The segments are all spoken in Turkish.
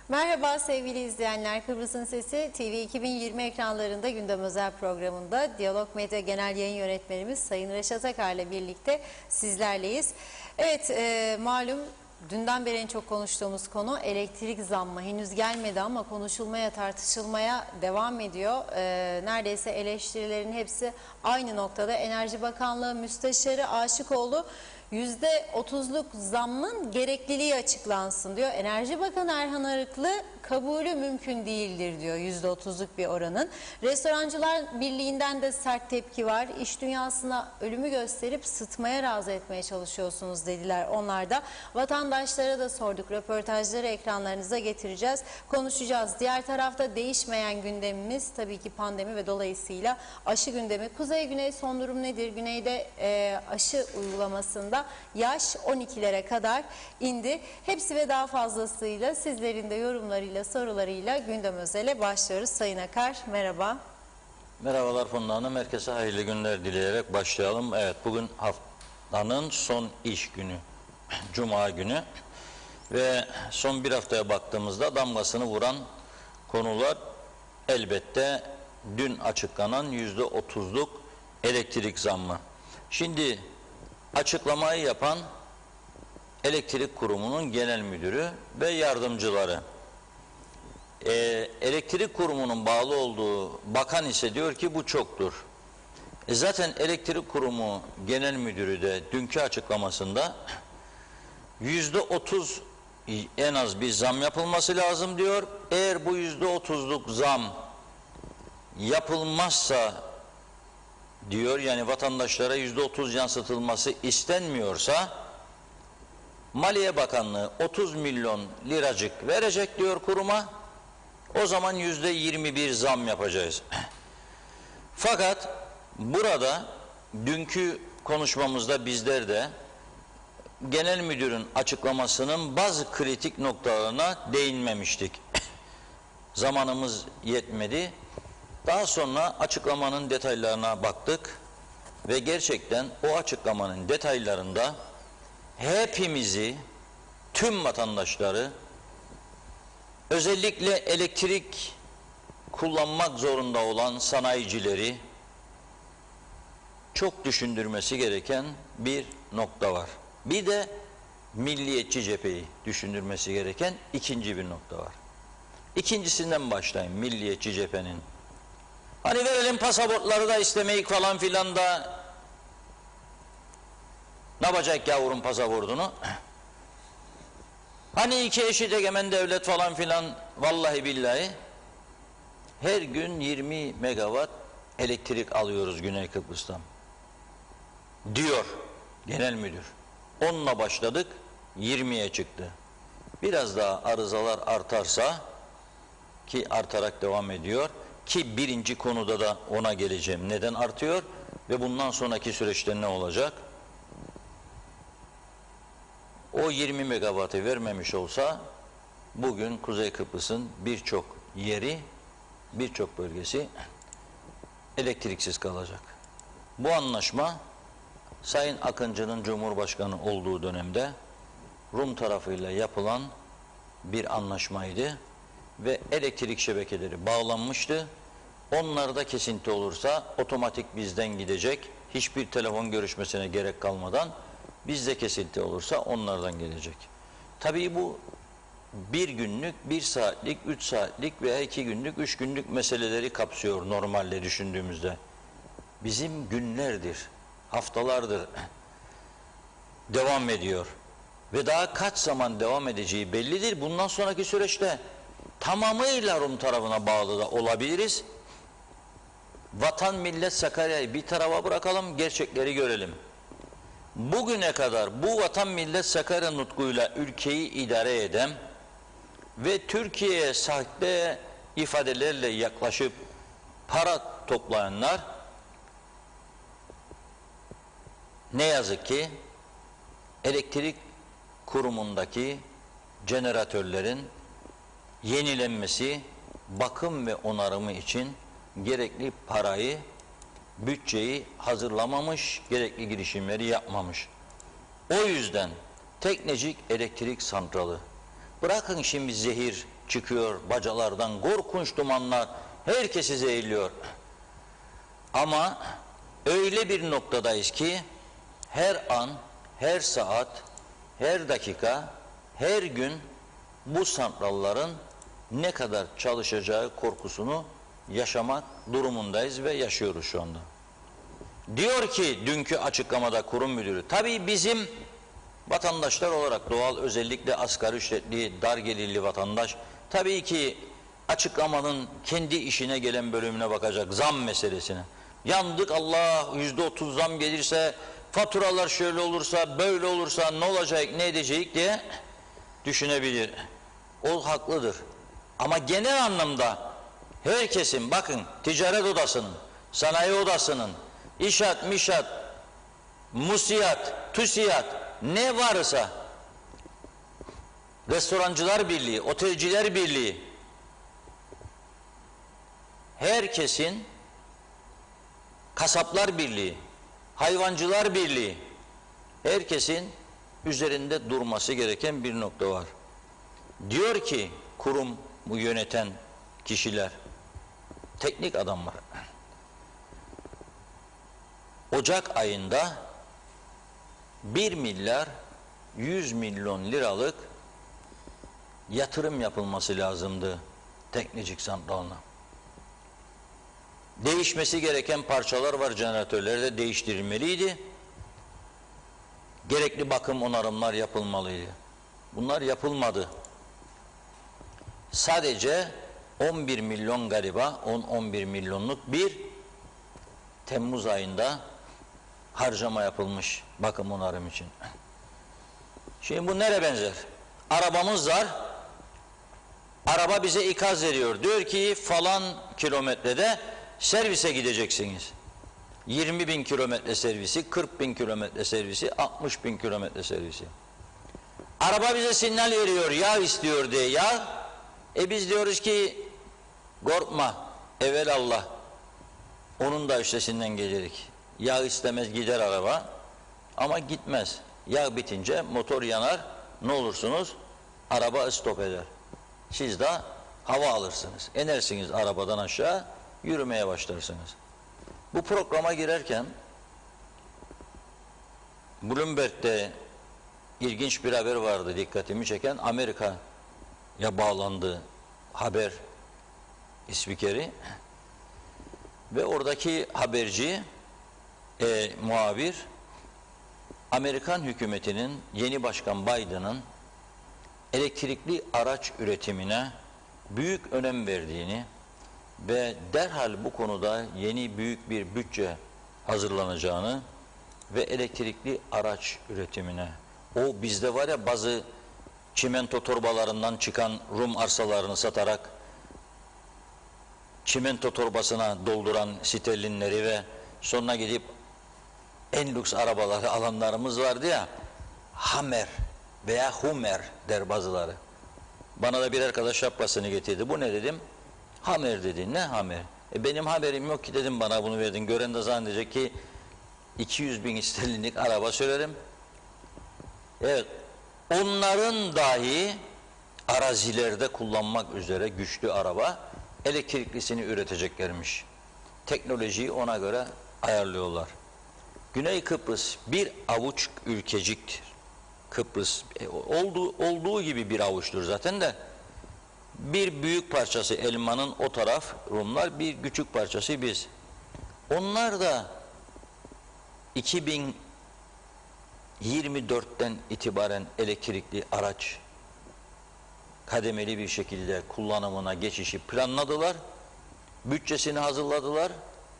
Merhaba sevgili izleyenler. Kıbrıs'ın Sesi TV 2020 ekranlarında gündem özel programında Diyalog Medya Genel Yayın Yönetmenimiz Sayın Reşat Akar ile birlikte sizlerleyiz. Evet, malum dünden beri en çok konuştuğumuz konu elektrik zammı. Henüz gelmedi ama konuşulmaya, tartışılmaya devam ediyor. Neredeyse eleştirilerin hepsi aynı noktada. Enerji Bakanlığı Müsteşarı Aşıkoğlu %30'luk zammın gerekliliği açıklansın diyor. Enerji Bakanı Erhan Arıklı kabulü mümkün değildir diyor %30'luk bir oranın. Restorancılar Birliği'nden de sert tepki var. İş dünyasına ölümü gösterip sıtmaya razı etmeye çalışıyorsunuz dediler onlar da. Vatandaşlara da sorduk. Röportajları ekranlarınıza getireceğiz. Konuşacağız. Diğer tarafta değişmeyen gündemimiz tabii ki pandemi ve dolayısıyla aşı gündemi. Kuzey-Güney son durum nedir? Güneyde aşı uygulamasında yaş 12'lere kadar indi. Hepsi ve daha fazlasıyla sizlerin de yorumlarıyla, sorularıyla gündem özele başlıyoruz. Sayın Akar, merhaba. Merhabalar Funda Hanım. Herkese hayırlı günler dileyerek başlayalım. Evet, bugün haftanın son iş günü, Cuma günü ve son bir haftaya baktığımızda damgasını vuran konular elbette dün açıklanan %30'luk elektrik zammı. Şimdi açıklamayı yapan Elektrik Kurumu'nun genel müdürü ve yardımcıları. Elektrik Kurumu'nun bağlı olduğu bakan ise diyor ki bu çoktur. Zaten Elektrik Kurumu genel müdürü de dünkü açıklamasında %30 en az bir zam yapılması lazım diyor. Eğer bu %30'luk zam yapılmazsa diyor, yani vatandaşlara %30 yansıtılması istenmiyorsa Maliye Bakanlığı 30 milyon liracık verecek diyor kuruma. O zaman %21 zam yapacağız. Fakat burada dünkü konuşmamızda bizler de genel müdürün açıklamasının bazı kritik noktalarına değinmemiştik. Zamanımız yetmedi. Daha sonra açıklamanın detaylarına baktık ve gerçekten o açıklamanın detaylarında hepimizi, tüm vatandaşları, özellikle elektrik kullanmak zorunda olan sanayicileri çok düşündürmesi gereken bir nokta var. Bir de milliyetçi cepheyi düşündürmesi gereken ikinci bir nokta var. İkincisinden başlayayım, milliyetçi cephenin. Hani verelim pasaportları da istemeyik falan filan da ne yapacak yavrum pasaportunu? Hani iki eşit egemen devlet falan filan, vallahi billahi her gün 20 megawatt elektrik alıyoruz Güney Kıbrıs'tan diyor genel müdür. 10'la başladık, 20'ye çıktı. Biraz daha arızalar artarsa, ki artarak devam ediyor, ki birinci konuda da ona geleceğim. Neden artıyor ve bundan sonraki süreçte ne olacak? O 20 megawattı vermemiş olsa bugün Kuzey Kıbrıs'ın birçok yeri, birçok bölgesi elektriksiz kalacak. Bu anlaşma Sayın Akıncı'nın Cumhurbaşkanı olduğu dönemde Rum tarafıyla yapılan bir anlaşmaydı ve elektrik şebekeleri bağlanmıştı. Onlarda kesinti olursa otomatik bizden gidecek, hiçbir telefon görüşmesine gerek kalmadan bizde kesinti olursa onlardan gelecek. Tabii bu bir günlük, bir saatlik, 3 saatlik veya 2 günlük, 3 günlük meseleleri kapsıyor normalde düşündüğümüzde. Bizim günlerdir, haftalardır devam ediyor ve daha kaç zaman devam edeceği bellidir. Bundan sonraki süreçte tamamıyla Rum tarafına bağlı da olabiliriz. Vatan, millet, Sakarya'yı bir tarafa bırakalım, gerçekleri görelim. Bugüne kadar bu vatan, millet, Sakarya nutkuyla ülkeyi idare eden ve Türkiye'ye sahte ifadelerle yaklaşıp para toplayanlar ne yazık ki elektrik kurumundaki jeneratörlerin yenilenmesi, bakım ve onarımı için gerekli parayı, bütçeyi hazırlamamış, gerekli girişimleri yapmamış. O yüzden Teknecik Elektrik Santralı, bırakın şimdi zehir çıkıyor bacalardan, korkunç dumanlar herkesi zehirliyor. Ama öyle bir noktadayız ki her an, her saat, her dakika, her gün bu santralların ne kadar çalışacağı korkusunu yaşamak durumundayız ve yaşıyoruz şu anda. Diyor ki dünkü açıklamada kurum müdürü, tabii bizim vatandaşlar olarak doğal, özellikle asgari ücretli, dar gelirli vatandaş tabii ki açıklamanın kendi işine gelen bölümüne bakacak, zam meselesine. Yandık, Allah %30 zam gelirse, faturalar şöyle olursa, böyle olursa ne olacak, ne edecek diye düşünebilir. O haklıdır. Ama genel anlamda herkesin, bakın ticaret odasının, sanayi odasının, İşat, mişat, musiyat, tüsiyat ne varsa, restorancılar birliği, otelciler birliği, herkesin, kasaplar birliği, hayvancılar birliği, herkesin üzerinde durması gereken bir nokta var. Diyor ki kurum bu yöneten kişiler, teknik adamlar, Ocak ayında 1 milyar 100 milyon liralık yatırım yapılması lazımdı Teknecik Santralı'na. Değişmesi gereken parçalar var, jeneratörleri de değiştirilmeliydi. Gerekli bakım onarımlar yapılmalıydı. Bunlar yapılmadı. Sadece 11 milyon galiba, 10-11 milyonluk bir Temmuz ayında harcama yapılmış bakım onarım için. Şimdi bu nereye benzer? Arabamız var. Araba bize ikaz veriyor. Diyor ki falan kilometrede servise gideceksiniz. 20 bin kilometre servisi, 40 bin kilometre servisi, 60 bin kilometre servisi. Araba bize sinyal veriyor, yağ istiyor diye yağ. Biz diyoruz ki korkma, evelallah. Onun da üstesinden gelirik. Yağ istemez, gider araba. Ama gitmez. Yağ bitince motor yanar. Ne olursunuz? Araba stop eder. Siz de hava alırsınız. İnersiniz arabadan aşağı, yürümeye başlarsınız. Bu programa girerken Bloomberg'de ilginç bir haber vardı, dikkatimi çeken. Amerika'ya bağlandı haber spikeri ve oradaki haberci muhabir, Amerikan hükümetinin, yeni başkan Biden'ın elektrikli araç üretimine büyük önem verdiğini ve derhal bu konuda yeni büyük bir bütçe hazırlanacağını ve elektrikli araç üretimine, o bizde var ya bazı çimento torbalarından çıkan Rum arsalarını satarak çimento torbasına dolduran sterlinleri ve sonra gidip en lüks arabaları alanlarımız vardı ya, Hammer veya Hummer der bazıları. Bana da bir arkadaş şapkasını getirdi. Bu ne dedim? Hammer dedi. Ne Hammer? Benim haberim yok ki dedim, bana bunu verdin. Gören de zannedecek ki 200 bin sterlinlik araba söylerim. Evet. Onların dahi arazilerde kullanmak üzere güçlü araba, elektriklisini üreteceklermiş. Teknolojiyi ona göre ayarlıyorlar. Güney Kıbrıs bir avuç ülkeciktir. Kıbrıs olduğu gibi bir avuçtur zaten de. Bir büyük parçası elmanın o taraf Rumlar, bir küçük parçası biz. Onlar da 2024'ten itibaren elektrikli araç kademeli bir şekilde kullanımına geçişi planladılar. Bütçesini hazırladılar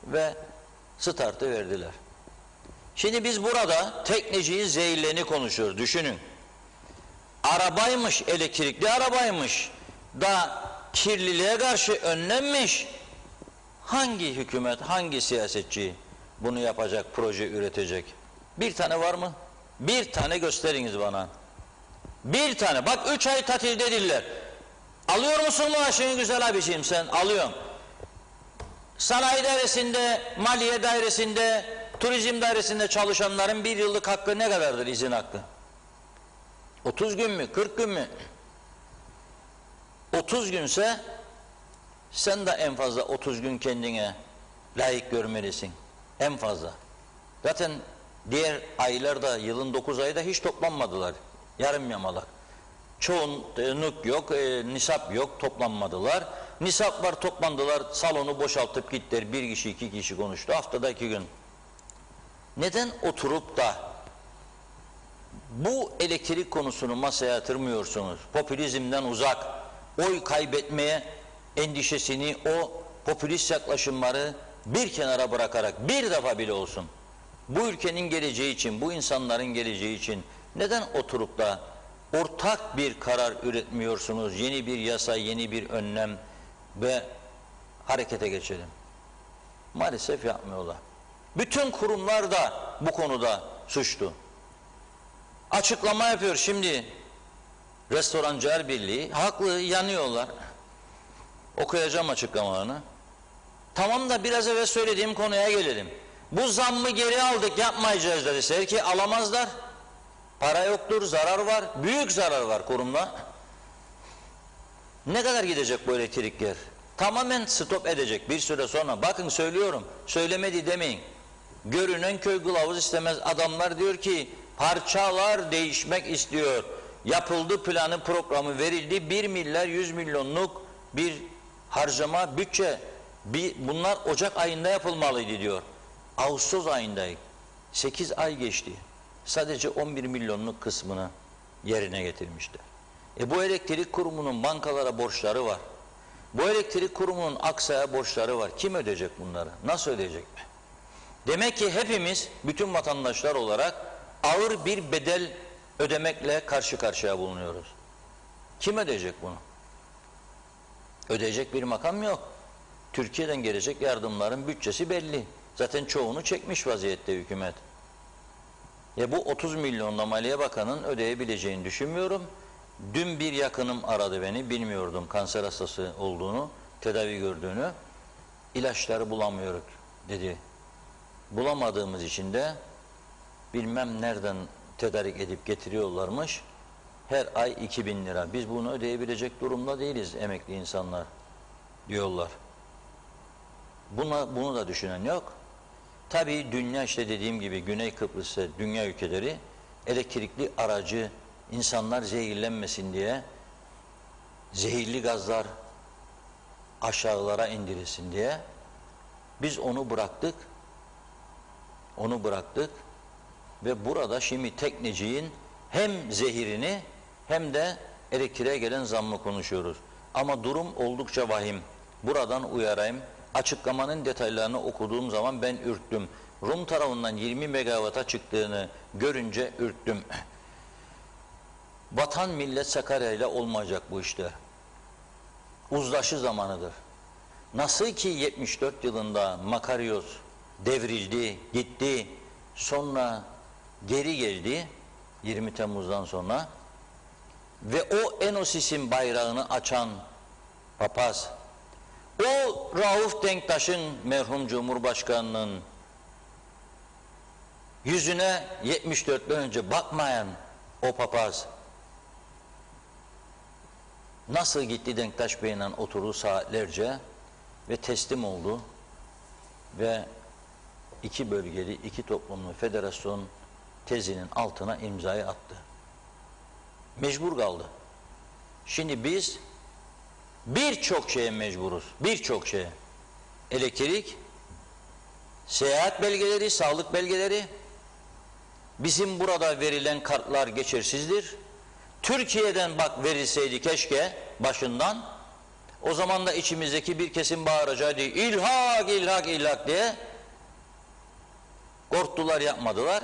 ve startı verdiler. Şimdi biz burada tekneciğin zehirlerini konuşuyoruz. Düşünün. Arabaymış, elektrikli arabaymış da kirliliğe karşı önlenmiş. Hangi hükümet, hangi siyasetçi bunu yapacak, proje üretecek? Bir tane var mı? Bir tane gösteriniz bana. Bir tane. Bak 3 ay tatil dediler. Alıyor musun maaşını güzel abiciğim sen? Alıyorum. Sanayi dairesinde, maliye dairesinde, turizm dairesinde çalışanların bir yıllık hakkı ne kadardır, izin hakkı? 30 gün mü? 40 gün mü? 30 günse sen de en fazla 30 gün kendine layık görmelisin. En fazla. Zaten diğer aylarda, yılın 9 ayda hiç toplanmadılar. Yarım yamalak. Çoğunluk yok, nisap yok, toplanmadılar. Nisap var, toplandılar, salonu boşaltıp gittiler. Bir kişi, iki kişi konuştu. Haftada 2 gün. Neden oturup da bu elektrik konusunu masaya yatırmıyorsunuz? Popülizmden uzak, oy kaybetmeye endişesini, o popülist yaklaşımları bir kenara bırakarak bir defa bile olsun bu ülkenin geleceği için, bu insanların geleceği için neden oturup da ortak bir karar üretmiyorsunuz? Yeni bir yasa, yeni bir önlem ve harekete geçelim. Maalesef yapmıyorlar. Bütün kurumlar da bu konuda suçlu. Açıklama yapıyor şimdi Restorancılar Birliği. Haklı, yanıyorlar. Okuyacağım açıklamalarını. Tamam da biraz evvel söylediğim konuya gelelim. Bu zammı geri aldık, yapmayacağız dediler ki alamazlar. Para yoktur, zarar var. Büyük zarar var kurumda. Ne kadar gidecek bu elektrikler? Tamamen stop edecek bir süre sonra. Bakın söylüyorum, söylemedi demeyin. Görünen köy kılavuz istemez. Adamlar diyor ki parçalar değişmek istiyor. Yapıldı, planı, programı verildi. 1 milyar 100 milyonluk bir harcama, bütçe. Bunlar Ocak ayında yapılmalıydı diyor. Ağustos ayındayız. 8 ay geçti. Sadece 11 milyonluk kısmını yerine getirmişler. Bu elektrik kurumunun bankalara borçları var. Bu elektrik kurumunun Aksa'ya borçları var. Kim ödeyecek bunları? Nasıl ödeyecek? Demek ki hepimiz, bütün vatandaşlar olarak ağır bir bedel ödemekle karşı karşıya bulunuyoruz. Kim ödeyecek bunu? Ödeyecek bir makam yok. Türkiye'den gelecek yardımların bütçesi belli. Zaten çoğunu çekmiş vaziyette hükümet. Bu 30 milyonla Maliye Bakanı'nın ödeyebileceğini düşünmüyorum. Dün bir yakınım aradı beni, bilmiyordum kanser hastası olduğunu, tedavi gördüğünü. İlaçları bulamıyoruz dedi. Bulamadığımız için de bilmem nereden tedarik edip getiriyorlarmış. Her ay 2.000 lira. Biz bunu ödeyebilecek durumda değiliz emekli insanlar diyorlar. Bunu da düşünen yok. Tabii dünya işte dediğim gibi Güney Kıbrıs'ta dünya ülkeleri elektrikli aracı insanlar zehirlenmesin diye zehirli gazlar aşağılara indirilsin diye biz onu bıraktık. Onu bıraktık ve burada şimdi tekneciğin hem zehirini hem de elektriğe gelen zammı konuşuyoruz. Ama durum oldukça vahim. Buradan uyarayım. Açıklamanın detaylarını okuduğum zaman ben ürktüm. Rum tarafından 20 megawata çıktığını görünce ürktüm. Vatan millet Sakarya ile olmayacak bu işler. Uzlaşı zamanıdır. Nasıl ki 74 yılında Makaryos devrildi, gitti, sonra geri geldi 20 Temmuz'dan sonra ve o Enosis'in bayrağını açan papaz, o Rauf Denktaş'ın merhum Cumhurbaşkanı'nın yüzüne 74'ten önce bakmayan o papaz nasıl gitti Denktaş Bey'le oturdu saatlerce ve teslim oldu ve 2 bölgeli, 2 toplumlu federasyon tezinin altına imzayı attı. Mecbur kaldı. Şimdi biz birçok şeye mecburuz. Birçok şeye. Elektrik, seyahat belgeleri, sağlık belgeleri, bizim burada verilen kartlar geçersizdir. Türkiye'den bak verilseydi keşke başından, o zaman da içimizdeki bir kesim bağıracaktı. İlhak, ilhak, ilhak diye. Korktular, yapmadılar.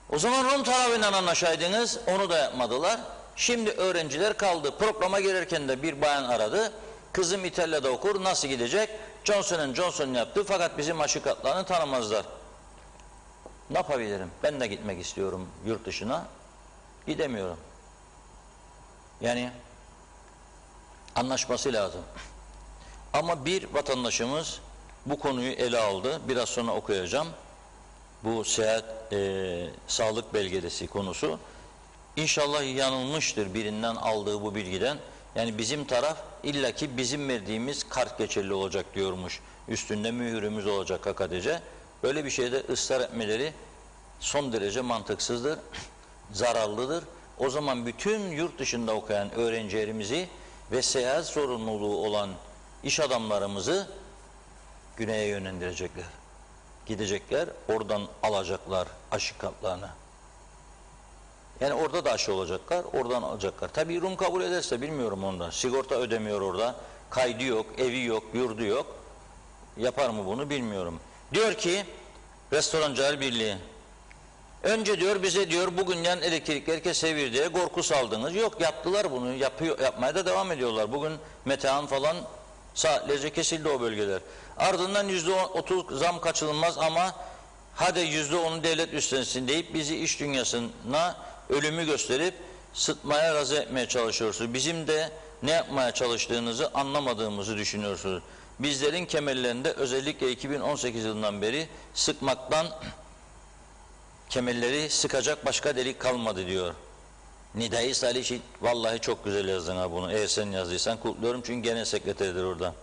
O zaman Rum tarafıyla anlaşaydınız, onu da yapmadılar. Şimdi öğrenciler kaldı. Programa girerken de bir bayan aradı. Kızım İtalya'da okur, nasıl gidecek? Johnson & Johnson yaptı fakat bizim aşı kartlarını tanımazlar. Ne yapabilirim? Ben de gitmek istiyorum yurt dışına. Gidemiyorum. Yani anlaşması lazım. Ama bir vatandaşımız bu konuyu ele aldı. Biraz sonra okuyacağım. Bu seyahat sağlık belgesi konusu. İnşallah yanılmıştır birinden aldığı bu bilgiden. Yani bizim taraf illaki bizim verdiğimiz kart geçerli olacak diyormuş. Üstünde mühürümüz olacak hakadece. Böyle bir şeyde ısrar etmeleri son derece mantıksızdır, zararlıdır. O zaman bütün yurt dışında okuyan öğrencilerimizi ve seyahat zorunluluğu olan iş adamlarımızı güneye yönlendirecekler. Gidecekler, oradan alacaklar aşı kaplarını. Yani orada da aşı olacaklar, oradan alacaklar. Tabii Rum kabul ederse bilmiyorum ondan. Sigorta ödemiyor orada, kaydı yok, evi yok, yurdu yok. Yapar mı bunu bilmiyorum. Diyor ki Restorancılar Birliği, önce diyor bize diyor bugün yan elektrikleri kesebilir diye korku saldınız. Yok, yaptılar bunu, yapmaya da devam ediyorlar. Bugün Metehan falan saatlerce kesildi o bölgeler. Ardından %30 zam kaçınılmaz ama hadi %10'u devlet üstlensin deyip bizi iş dünyasına ölümü gösterip sıtmaya razı etmeye çalışıyorsunuz. Bizim de ne yapmaya çalıştığınızı anlamadığımızı düşünüyorsunuz. Bizlerin kemerlerinde özellikle 2018 yılından beri sıkmaktan kemerleri sıkacak başka delik kalmadı diyor. Nidai Salih, vallahi çok güzel yazdın ha bunu. Eğer sen yazdıysan kutluyorum çünkü genel sekreteridir orada.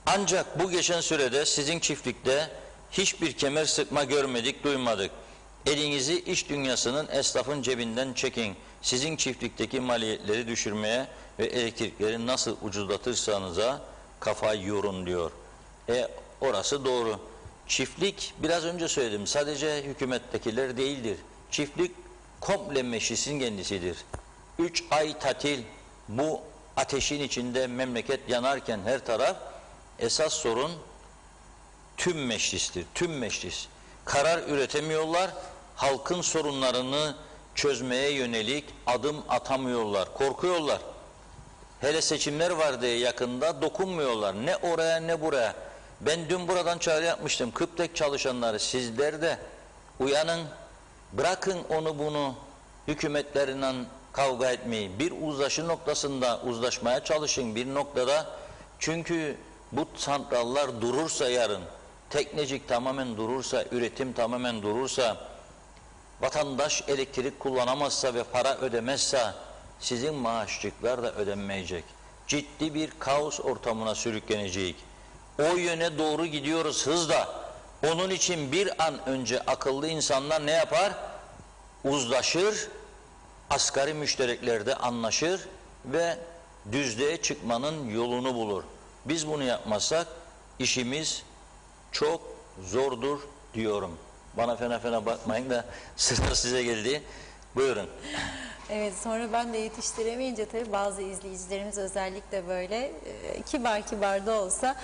Ancak bu geçen sürede sizin çiftlikte hiçbir kemer sıkma görmedik, duymadık. Elinizi iş dünyasının, esnafın cebinden çekin. Sizin çiftlikteki maliyetleri düşürmeye ve elektrikleri nasıl ucuzlatırsanıza kafayı yorun diyor. Orası doğru. Çiftlik, biraz önce söyledim, sadece hükümettekiler değildir. Çiftlik komple meclisin kendisidir. 3 ay tatil, bu ateşin içinde memleket yanarken her taraf, esas sorun tüm meclistir. Tüm meclis. Karar üretemiyorlar, halkın sorunlarını çözmeye yönelik adım atamıyorlar, korkuyorlar. Hele seçimler var diye yakında dokunmuyorlar. Ne oraya ne buraya. Ben dün buradan çağrı yapmıştım. Kıptek çalışanları, sizler de uyanın, bırakın onu bunu hükümetlerinden kavga etmeyi. Bir uzlaşı noktasında uzlaşmaya çalışın bir noktada. Çünkü bu santrallar durursa yarın, teknecik tamamen durursa, üretim tamamen durursa, vatandaş elektrik kullanamazsa ve para ödemezse sizin maaşçıklar da ödenmeyecek. Ciddi bir kaos ortamına sürüklenecek. O yöne doğru gidiyoruz hızla. Onun için bir an önce akıllı insanlar ne yapar? Uzlaşır, asgari müştereklerde anlaşır ve düzlüğe çıkmanın yolunu bulur. Biz bunu yapmazsak işimiz çok zordur diyorum. Bana fena fena bakmayın da sıra size geldi. Buyurun. Evet, sonra ben de yetiştiremeyince tabii bazı izleyicilerimiz özellikle böyle kibar kibar da olsa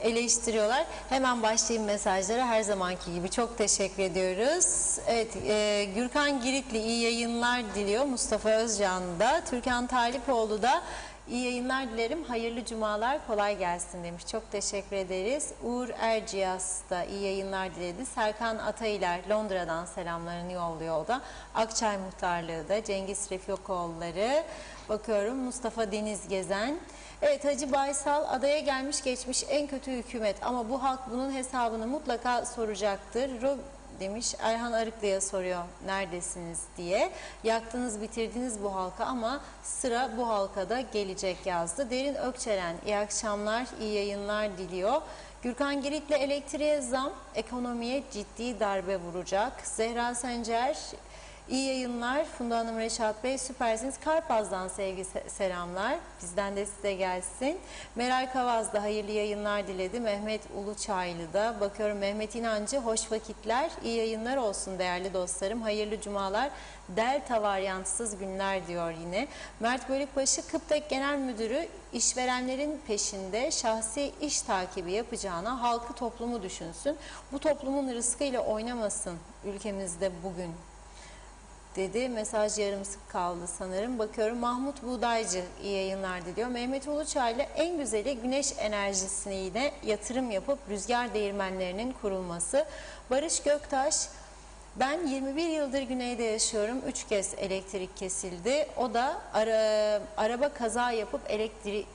eleştiriyorlar. Hemen başlayayım mesajlara, her zamanki gibi. Çok teşekkür ediyoruz. Evet, Gürkan Giritli iyi yayınlar diliyor. Mustafa Özcan da. Türkan Talipoğlu da İyi yayınlar dilerim, hayırlı cumalar, kolay gelsin demiş. Çok teşekkür ederiz. Uğur Erciyes da iyi yayınlar diledi. Serkan Ataylar Londra'dan selamlarını yolluyor o da. Akçay Muhtarlığı da, Cengiz Refikoğulları. Bakıyorum Mustafa Deniz Gezen. Evet, Hacı Baysal, adaya gelmiş geçmiş en kötü hükümet ama bu halk bunun hesabını mutlaka soracaktır. Demiş. Erhan Arıklı'ya soruyor neredesiniz diye. Yaktınız bitirdiniz bu halka ama sıra bu halka da gelecek yazdı. Derin Ökçeren iyi akşamlar, iyi yayınlar diliyor. Gürkan Girit'le elektriğe zam ekonomiye ciddi darbe vuracak. Zehra Sencer iyi yayınlar. Funda Hanım, Reşat Bey süpersiniz. Karpaz'dan sevgi selamlar. Bizden de size gelsin. Meral Kavaz da hayırlı yayınlar diledi. Mehmet Uluçaylı da. Bakıyorum Mehmet İnancı, hoş vakitler. İyi yayınlar olsun değerli dostlarım. Hayırlı cumalar. Delta varyantsız günler diyor yine. Mert Bölükbaşı, Kıptek Genel Müdürü işverenlerin peşinde şahsi iş takibi yapacağına halkı, toplumu düşünsün. Bu toplumun rızkıyla oynamasın ülkemizde bugün dedi. Mesaj yarımsık kaldı sanırım. Bakıyorum Mahmut Buğdaycı iyi yayınlar diliyor. Mehmet Uluçaylı, en güzeli güneş enerjisine yine yatırım yapıp rüzgar değirmenlerinin kurulması. Barış Göktaş, Ben 21 yıldır güneyde yaşıyorum. 3 kez elektrik kesildi. O da araba kaza yapıp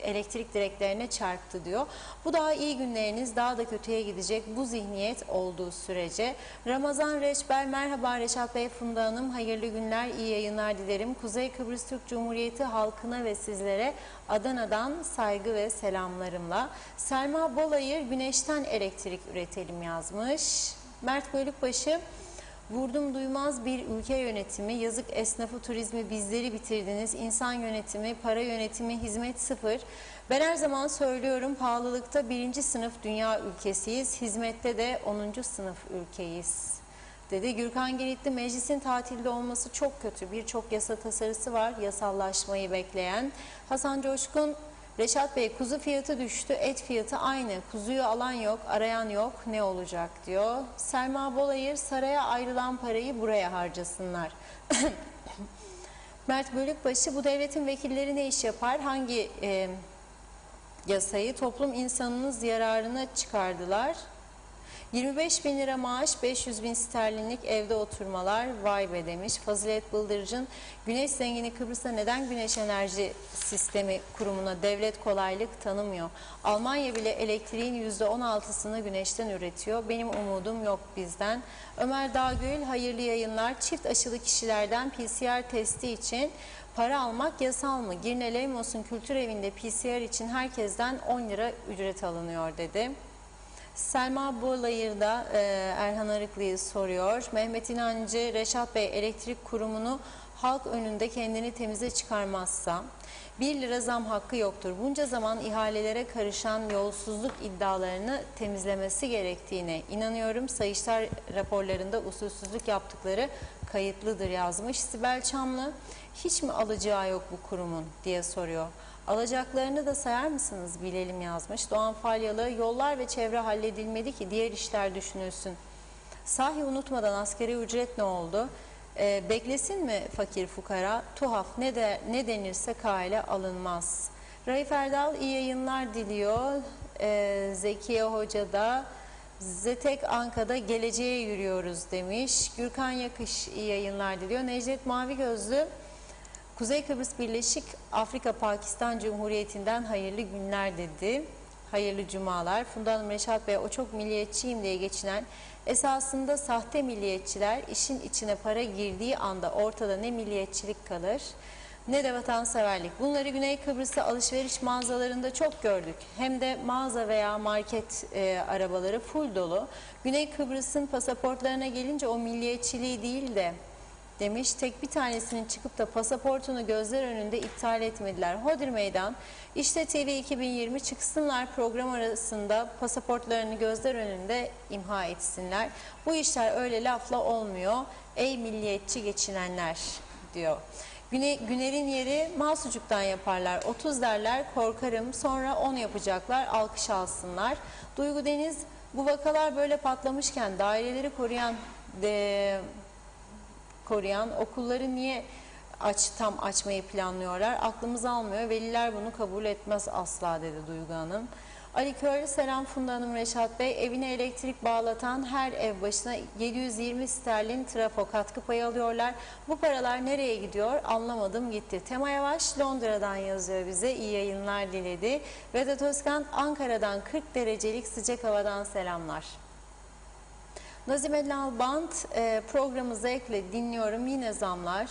elektrik direklerine çarptı diyor. Bu daha iyi günleriniz daha da kötüye gidecek bu zihniyet olduğu sürece. Ramazan Reçber, merhaba Reşat Bey, Funda Hanım, hayırlı günler, iyi yayınlar dilerim. Kuzey Kıbrıs Türk Cumhuriyeti halkına ve sizlere Adana'dan saygı ve selamlarımla. Selma Bolayır, güneşten elektrik üretelim yazmış. Mert Bölükbaşı, vurdum duymaz bir ülke yönetimi, yazık esnafı, turizmi, bizleri bitirdiniz. İnsan yönetimi, para yönetimi, hizmet sıfır. Ben her zaman söylüyorum, pahalılıkta 1. sınıf dünya ülkesiyiz, hizmette de 10. sınıf ülkeyiz dedi. Gürkan Giritli, meclisin tatilde olması çok kötü. Birçok yasa tasarısı var, yasallaşmayı bekleyen. Hasan Coşkun, Reşat Bey, kuzu fiyatı düştü, et fiyatı aynı. Kuzuyu alan yok, arayan yok, ne olacak diyor. Selma Bolayır, saraya ayrılan parayı buraya harcasınlar. Mert Bölükbaşı, bu devletin vekilleri ne iş yapar? Hangi yasayı toplum insanının yararına çıkardılar? 25 bin lira maaş, 500 bin sterlinlik evde oturmalar, vay be demiş. Fazilet Bıldırcın, güneş zengini Kıbrıs'ta neden güneş enerji sistemi kurumuna devlet kolaylık tanımıyor? Almanya bile elektriğin %16'sını güneşten üretiyor. Benim umudum yok bizden. Ömer Dağgül, hayırlı yayınlar. Çift aşılı kişilerden PCR testi için para almak yasal mı? Girne Leymos'un kültür evinde PCR için herkesten 10 lira ücret alınıyor dedi. Selma Bolayır'da Erhan Arıklı'yı soruyor. Mehmet İnancı, Reşat Bey, elektrik kurumunu halk önünde kendini temize çıkarmazsa 1 lira zam hakkı yoktur. Bunca zaman ihalelere karışan yolsuzluk iddialarını temizlemesi gerektiğine inanıyorum. Sayıştay raporlarında usulsüzlük yaptıkları kayıtlıdır yazmış. Sibel Çamlı, hiç mi alacağı yok bu kurumun diye soruyor. Alacaklarını da sayar mısınız bilelim yazmış. Doğan Falyalı, yollar ve çevre halledilmedi ki diğer işler düşünülsün. Sahi unutmadan asgari ücret ne oldu? Beklesin mi fakir fukara? Tuhaf, ne denirse kale alınmaz. Raif Erdal iyi yayınlar diliyor. Zekiye Hoca da Zetek Anka'da geleceğe yürüyoruz demiş. Gürkan Yakış iyi yayınlar diliyor. Necdet Mavi Gözlü, Kuzey Kıbrıs Birleşik Afrika Pakistan Cumhuriyeti'nden hayırlı günler dedi. Hayırlı cumalar. Funda Hanım, Reşat Bey, o çok milliyetçiyim diye geçinen esasında sahte milliyetçiler işin içine para girdiği anda ortada ne milliyetçilik kalır ne de vatanseverlik. Bunları Güney Kıbrıs'ta alışveriş mağazalarında çok gördük. Hem de mağaza veya market arabaları full dolu. Güney Kıbrıs'ın pasaportlarına gelince o milliyetçiliği değil de demiş. Tek bir tanesinin çıkıp da pasaportunu gözler önünde iptal etmediler. Hodir meydan. İşte TV 2020 çıksınlar program arasında pasaportlarını gözler önünde imha etsinler. Bu işler öyle lafla olmuyor. Ey milliyetçi geçinenler diyor. Güner'in yeri mal sucuktan yaparlar. 30 derler korkarım, sonra 10 yapacaklar, alkış alsınlar. Duygu Deniz, bu vakalar böyle patlamışken daireleri koruyan okulları niye tam açmayı planlıyorlar? Aklımız almıyor. Veliler bunu kabul etmez asla dedi Duygu Hanım. Ali Kör, selam Funda Hanım, Reşat Bey. Evine elektrik bağlatan her ev başına 720 sterlin trafo katkı payı alıyorlar. Bu paralar nereye gidiyor? Anlamadım gitti. Tema Yavaş Londra'dan yazıyor bize. İyi yayınlar diledi. Vedat Özkan, Ankara'dan 40 derecelik sıcak havadan selamlar. Nazime Nalbant, programı zevkle dinliyorum, yine zamlar.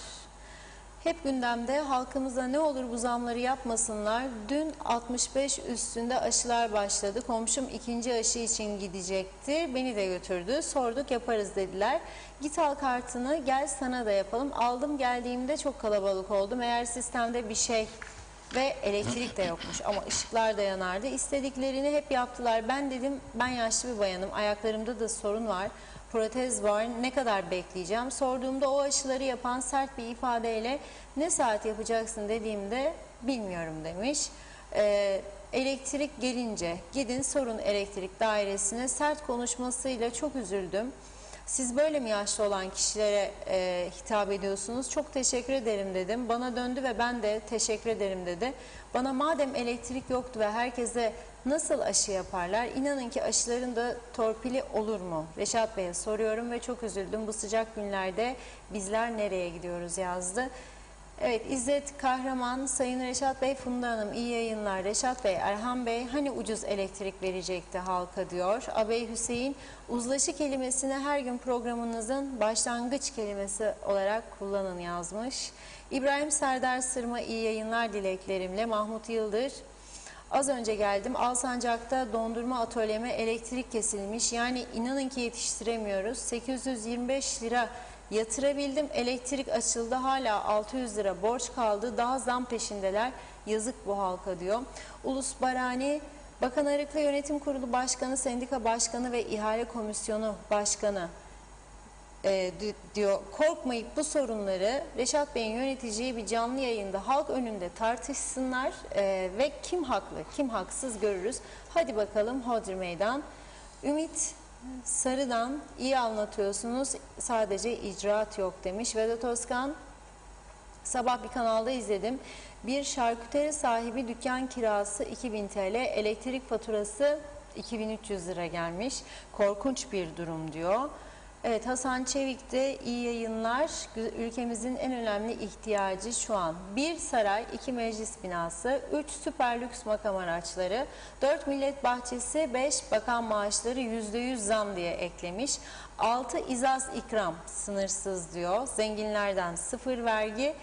Hep gündemde, halkımıza ne olur bu zamları yapmasınlar. Dün 65 üstünde aşılar başladı. Komşum 2. aşı için gidecekti. Beni de götürdü. Sorduk, yaparız dediler. Git al kartını, gel sana da yapalım. Aldım, geldiğimde çok kalabalık oldu. Meğer sistemde bir şey ve elektrik de yokmuş ama ışıklar da yanardı. İstediklerini hep yaptılar. Ben dedim, ben yaşlı bir bayanım. Ayaklarımda da sorun var. Protez var, ne kadar bekleyeceğim? Sorduğumda o aşıları yapan sert bir ifadeyle ne saat yapacaksın dediğimde bilmiyorum demiş. Elektrik gelince gidin sorun elektrik dairesine, sert konuşmasıyla çok üzüldüm. Siz böyle mi yaşlı olan kişilere hitap ediyorsunuz? Çok teşekkür ederim dedim. Bana döndü ve ben de teşekkür ederim dedi. Bana madem elektrik yoktu ve herkese nasıl aşı yaparlar? İnanın ki aşıların da torpili olur mu? Reşat Bey'e soruyorum ve çok üzüldüm. Bu sıcak günlerde bizler nereye gidiyoruz yazdı. Evet, İzzet Kahraman, Sayın Reşat Bey, Funda Hanım iyi yayınlar. Reşat Bey, Erhan Bey hani ucuz elektrik verecekti halka diyor. Abey Hüseyin, uzlaşı kelimesini her gün programınızın başlangıç kelimesi olarak kullanın yazmış. İbrahim Serdar Sırma iyi yayınlar dileklerimle. Mahmut Yıldır, az önce geldim. Alsancak'ta dondurma atölyeme elektrik kesilmiş. Yani inanın ki yetiştiremiyoruz. 825 lira yatırabildim. Elektrik açıldı. Hala 600 lira borç kaldı. Daha zam peşindeler. Yazık bu halka diyor. Ulus Barani, Bakan Arıklı Yönetim Kurulu Başkanı, Sendika Başkanı ve İhale Komisyonu Başkanı diyor, korkmayıp bu sorunları Reşat Bey'in yöneteceği bir canlı yayında halk önünde tartışsınlar ve kim haklı kim haksız görürüz. Hadi bakalım hodri meydan. Ümit Sarı'dan iyi anlatıyorsunuz, sadece icraat yok demiş. Vedat Özkan, sabah bir kanalda izledim. Bir şarküteri sahibi dükkan kirası 2000 TL, elektrik faturası 2300 lira gelmiş. Korkunç bir durum diyor. Evet, Hasan Çevik de iyi yayınlar. Ülkemizin en önemli ihtiyacı şu an bir saray, 2 meclis binası, 3 süper lüks makam araçları, 4 millet bahçesi, 5 bakan maaşları %100 zam diye eklemiş. 6 izaz ikram sınırsız diyor. Zenginlerden 0 vergi.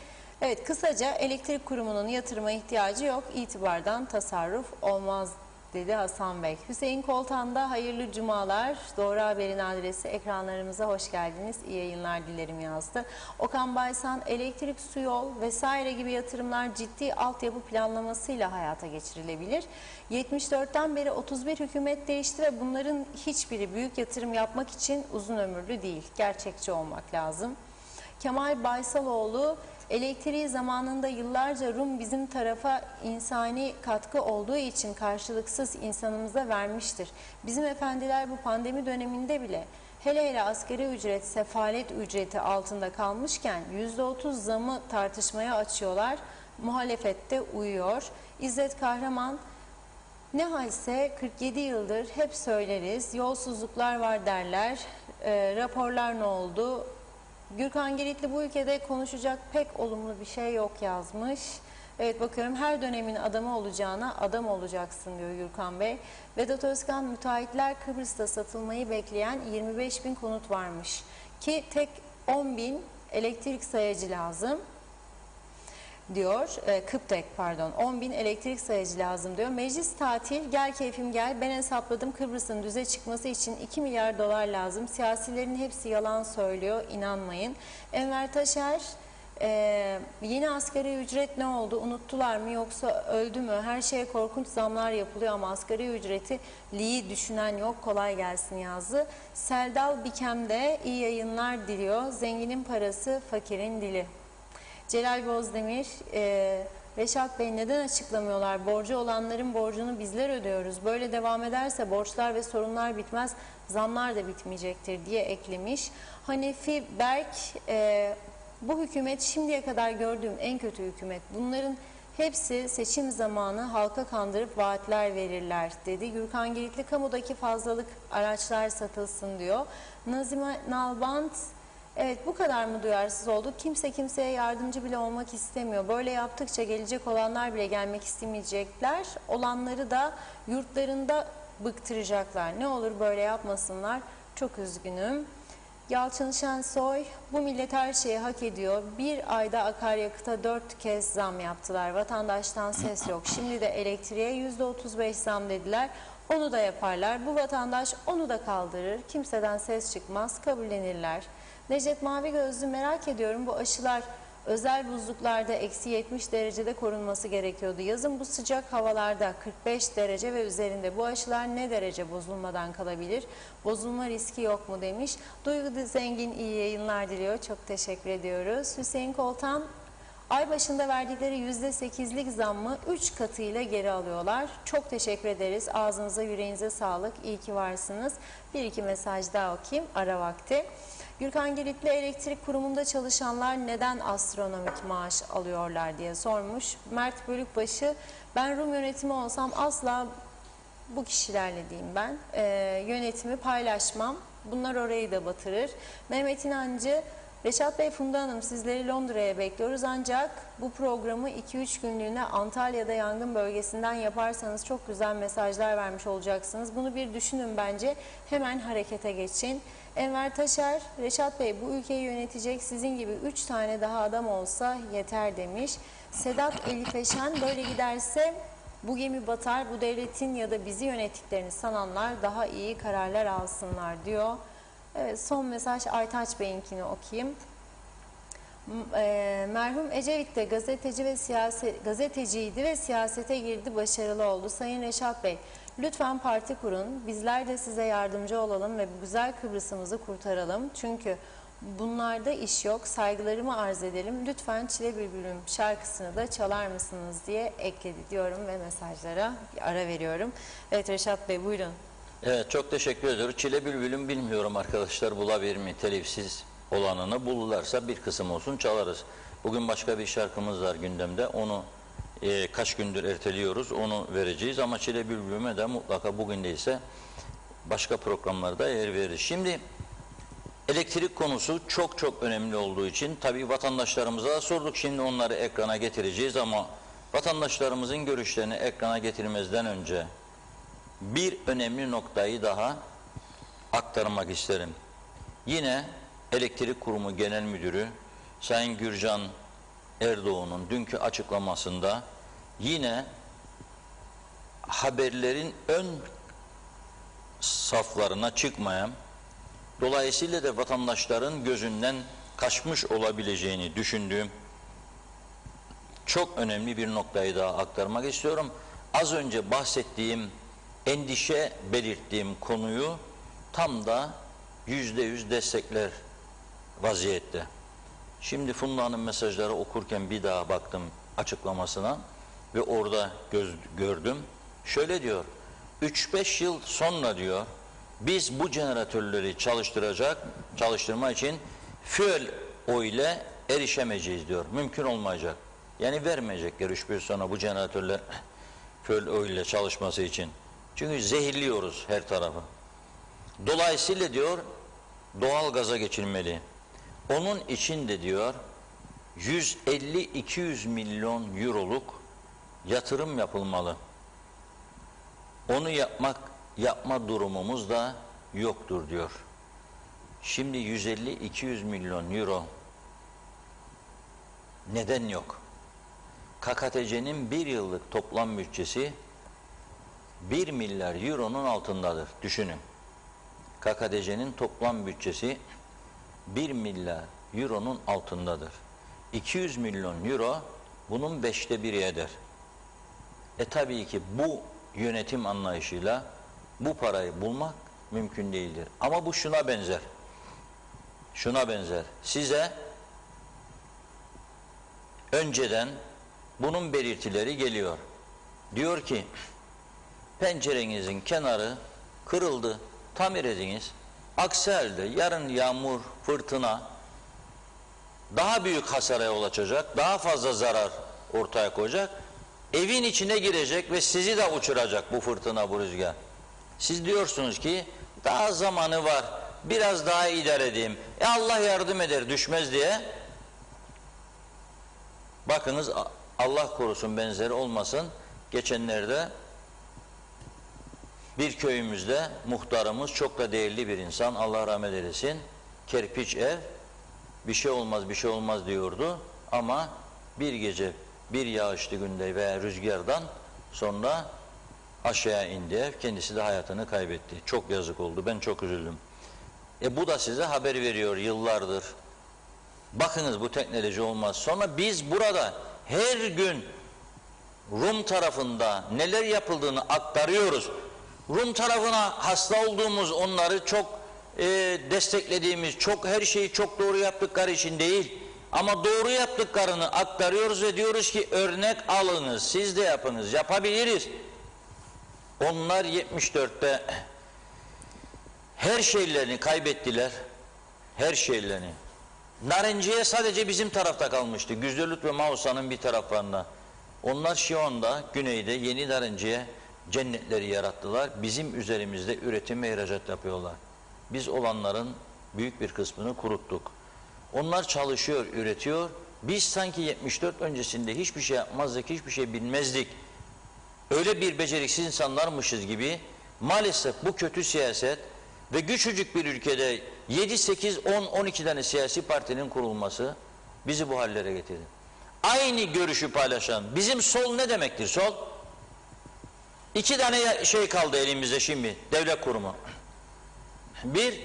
Evet, kısaca elektrik kurumunun yatırıma ihtiyacı yok. İtibardan tasarruf olmaz dedi Hasan Bey. Hüseyin Koltan'da hayırlı cumalar. Doğru Haber'in adresi, ekranlarımıza hoş geldiniz. İyi yayınlar dilerim yazdı. Okan Baysan, elektrik, su, yol vesaire gibi yatırımlar ciddi altyapı planlamasıyla hayata geçirilebilir. 74'ten beri 31 hükümet değişti ve bunların hiçbiri büyük yatırım yapmak için uzun ömürlü değil. Gerçekçi olmak lazım. Kemal Baysaloğlu, elektriği zamanında yıllarca Rum bizim tarafa insani katkı olduğu için karşılıksız insanımıza vermiştir. Bizim efendiler bu pandemi döneminde bile hele asgari ücret, sefalet ücreti altında kalmışken %30 zamı tartışmaya açıyorlar. Muhalefette uyuyor. İzzet Kahraman, ne halse 47 yıldır hep söyleriz, yolsuzluklar var derler, raporlar ne oldu? Gürkan Giritli, bu ülkede konuşacak pek olumlu bir şey yok yazmış. Evet, bakıyorum her dönemin adamı olacağına adam olacaksın diyor Gürkan Bey. Vedat Özkan, müteahhitler Kıbrıs'ta satılmayı bekleyen 25.000 konut varmış. Ki tek 10.000 elektrik sayacı lazım diyor. Kıptek pardon, 10.000 elektrik sayacı lazım diyor. Meclis tatil, gel keyfim gel, ben hesapladım, Kıbrıs'ın düze çıkması için 2 milyar dolar lazım. Siyasilerin hepsi yalan söylüyor, inanmayın. Enver Taşer, yeni asgari ücret ne oldu, unuttular mı yoksa öldü mü? Her şeye korkunç zamlar yapılıyor ama asgari ücreti düşünen yok, kolay gelsin yazdı. Seldal Bikem de iyi yayınlar diliyor. Zenginin parası, fakirin dili. Celal Bozdemir, Reşat Bey neden açıklamıyorlar? Borcu olanların borcunu bizler ödüyoruz. Böyle devam ederse borçlar ve sorunlar bitmez, zamlar da bitmeyecektir diye eklemiş. Hanefi Berk, bu hükümet şimdiye kadar gördüğüm en kötü hükümet. Bunların hepsi seçim zamanı halka kandırıp vaatler verirler dedi. Gürkan Giritli, kamudaki fazlalık araçlar satılsın diyor. Nazime Nalbant, evet, bu kadar mı duyarsız olduk? Kimse kimseye yardımcı bile olmak istemiyor. Böyle yaptıkça gelecek olanlar bile gelmek istemeyecekler. Olanları da yurtlarında bıktıracaklar. Ne olur böyle yapmasınlar. Çok üzgünüm. Yalçın Şensoy, bu millet her şeyi hak ediyor. Bir ayda akaryakıta 4 kez zam yaptılar. Vatandaştan ses yok. Şimdi de elektriğe %35 zam dediler. Onu da yaparlar. Bu vatandaş onu da kaldırır. Kimseden ses çıkmaz. Kabullenirler. Necdet Mavi Gözlü, merak ediyorum, bu aşılar özel buzluklarda eksi 70 derecede korunması gerekiyordu. Yazın bu sıcak havalarda 45 derece ve üzerinde bu aşılar ne derece bozulmadan kalabilir? Bozulma riski yok mu demiş. Duygu Zengin iyi yayınlar diliyor. Çok teşekkür ediyoruz. Hüseyin Koltan, ay başında verdikleri %8'lik zammı 3 katıyla geri alıyorlar. Çok teşekkür ederiz. Ağzınıza yüreğinize sağlık. İyi ki varsınız. Bir iki mesaj daha okuyayım ara vakti. Gürkan Giritli, elektrik kurumunda çalışanlar neden astronomik maaş alıyorlar diye sormuş. Mert Bölükbaşı, ben Rum yönetimi olsam asla bu kişilerle diyeyim ben. Yönetimi paylaşmam. Bunlar orayı da batırır. Mehmet İnancı, Reşat Bey, Funda Hanım, sizleri Londra'ya bekliyoruz, ancak bu programı 2-3 günlüğüne Antalya'da yangın bölgesinden yaparsanız çok güzel mesajlar vermiş olacaksınız. Bunu bir düşünün bence. Hemen harekete geçin. Enver Taşer, Reşat Bey, bu ülkeyi yönetecek sizin gibi 3 tane daha adam olsa yeter demiş. Sedat Elifeşen, böyle giderse bu gemi batar, bu devletin ya da bizi yönettiklerini sananlar daha iyi kararlar alsınlar diyor. Evet, son mesaj Aytaç Bey'inkini okuyayım. Merhum Ecevit de gazeteciydi ve siyasete girdi, başarılı oldu. Sayın Reşat Bey, lütfen parti kurun, bizler de size yardımcı olalım ve bu güzel Kıbrıs'ımızı kurtaralım. Çünkü bunlarda iş yok, saygılarımı arz ederim. Lütfen Çile Bülbülüm şarkısını da çalar mısınız diye ekledi diyorum ve mesajlara bir ara veriyorum. Evet Reşat Bey, buyurun. Evet, çok teşekkür ediyorum. Çile Bülbülüm bilmiyorum arkadaşlar, bulabilir mi? Telifsiz olanını bulurlarsa bir kısım olsun çalarız. Bugün başka bir şarkımız var gündemde. Onu kaç gündür erteliyoruz. Onu vereceğiz ama Çile Bülbülüm'e de mutlaka bugün değilse başka programlarda yer veririz. Şimdi elektrik konusu çok çok önemli olduğu için tabii vatandaşlarımıza da sorduk. Şimdi onları ekrana getireceğiz ama vatandaşlarımızın görüşlerini ekrana getirmezden önce bir önemli noktayı daha aktarmak isterim. Yine Elektrik Kurumu Genel Müdürü Sayın Gürcan Erdoğan'ın dünkü açıklamasında yine haberlerin ön saflarına çıkmayan, dolayısıyla da vatandaşların gözünden kaçmış olabileceğini düşündüğüm çok önemli bir noktayı daha aktarmak istiyorum. Az önce bahsettiğim, endişe belirttiğim konuyu tam da %100 destekler vaziyette. Şimdi Funda Hanım mesajları okurken bir daha baktım açıklamasına ve orada gördüm. Şöyle diyor, 3-5 yıl sonra diyor, biz bu jeneratörleri çalıştırma için fuel oil'e erişemeyeceğiz diyor. Mümkün olmayacak. Yani vermeyecekler 3 yıl sonra bu jeneratörler fuel oil'le çalışması için. Çünkü zehirliyoruz her tarafı. Dolayısıyla diyor doğal gaza geçilmeli. Onun için de diyor 150-200 milyon euroluk yatırım yapılmalı. Onu yapma durumumuz da yoktur diyor. Şimdi 150-200 milyon euro neden yok? KKTC'nin bir yıllık toplam bütçesi 1 milyar euronun altındadır. Düşünün. KKTC'nin toplam bütçesi 1 milyar euronun altındadır. 200 milyon euro bunun 5'te 1'i eder. Tabii ki bu yönetim anlayışıyla bu parayı bulmak mümkün değildir. Ama bu şuna benzer. Şuna benzer. Size önceden bunun belirtileri geliyor. Diyor ki pencerenizin kenarı kırıldı, tamir ediniz. Aksi halde yarın yağmur, fırtına daha büyük hasara yol açacak, daha fazla zarar ortaya koyacak. Evin içine girecek ve sizi de uçuracak bu fırtına, bu rüzgar. Siz diyorsunuz ki daha zamanı var, biraz daha idare edeyim. Allah yardım eder, düşmez diye. Bakınız, Allah korusun benzeri olmasın. Geçenlerde bir köyümüzde muhtarımız, çok da değerli bir insan, Allah rahmet eylesin, kerpiç ev, bir şey olmaz bir şey olmaz diyordu ama bir gece bir yağışlı günde veya rüzgardan sonra aşağıya indi ev, kendisi de hayatını kaybetti. Çok yazık oldu, ben çok üzüldüm. Bu da size haber veriyor yıllardır. Bakınız, bu teknoloji olmaz. Sonra biz burada her gün Rum tarafında neler yapıldığını aktarıyoruz. Rum tarafına hasta olduğumuz, onları çok desteklediğimiz, çok her şeyi çok doğru yaptıkları için değil, ama doğru yaptıklarını aktarıyoruz ve diyoruz ki örnek alınız, siz de yapınız, yapabiliriz. Onlar 74'te her şeylerini kaybettiler, her şeylerini. Narenciye sadece bizim tarafta kalmıştı, Güzdürlüt ve Mausa'nın bir taraflarında. Onlar şu anda güneyde Yeni Narenciye cennetleri yarattılar. Bizim üzerimizde üretim ve ihracat yapıyorlar. Biz olanların büyük bir kısmını kuruttuk. Onlar çalışıyor, üretiyor. Biz sanki 74 öncesinde hiçbir şey yapmazdık, hiçbir şey bilmezdik. Öyle bir beceriksiz insanlarmışız gibi maalesef bu kötü siyaset ve küçücük bir ülkede 7, 8, 10, 12 tane siyasi partinin kurulması bizi bu hallere getirdi. Aynı görüşü paylaşan, bizim sol ne demektir sol? 2 tane şey kaldı elimizde şimdi, devlet kurumu. 1,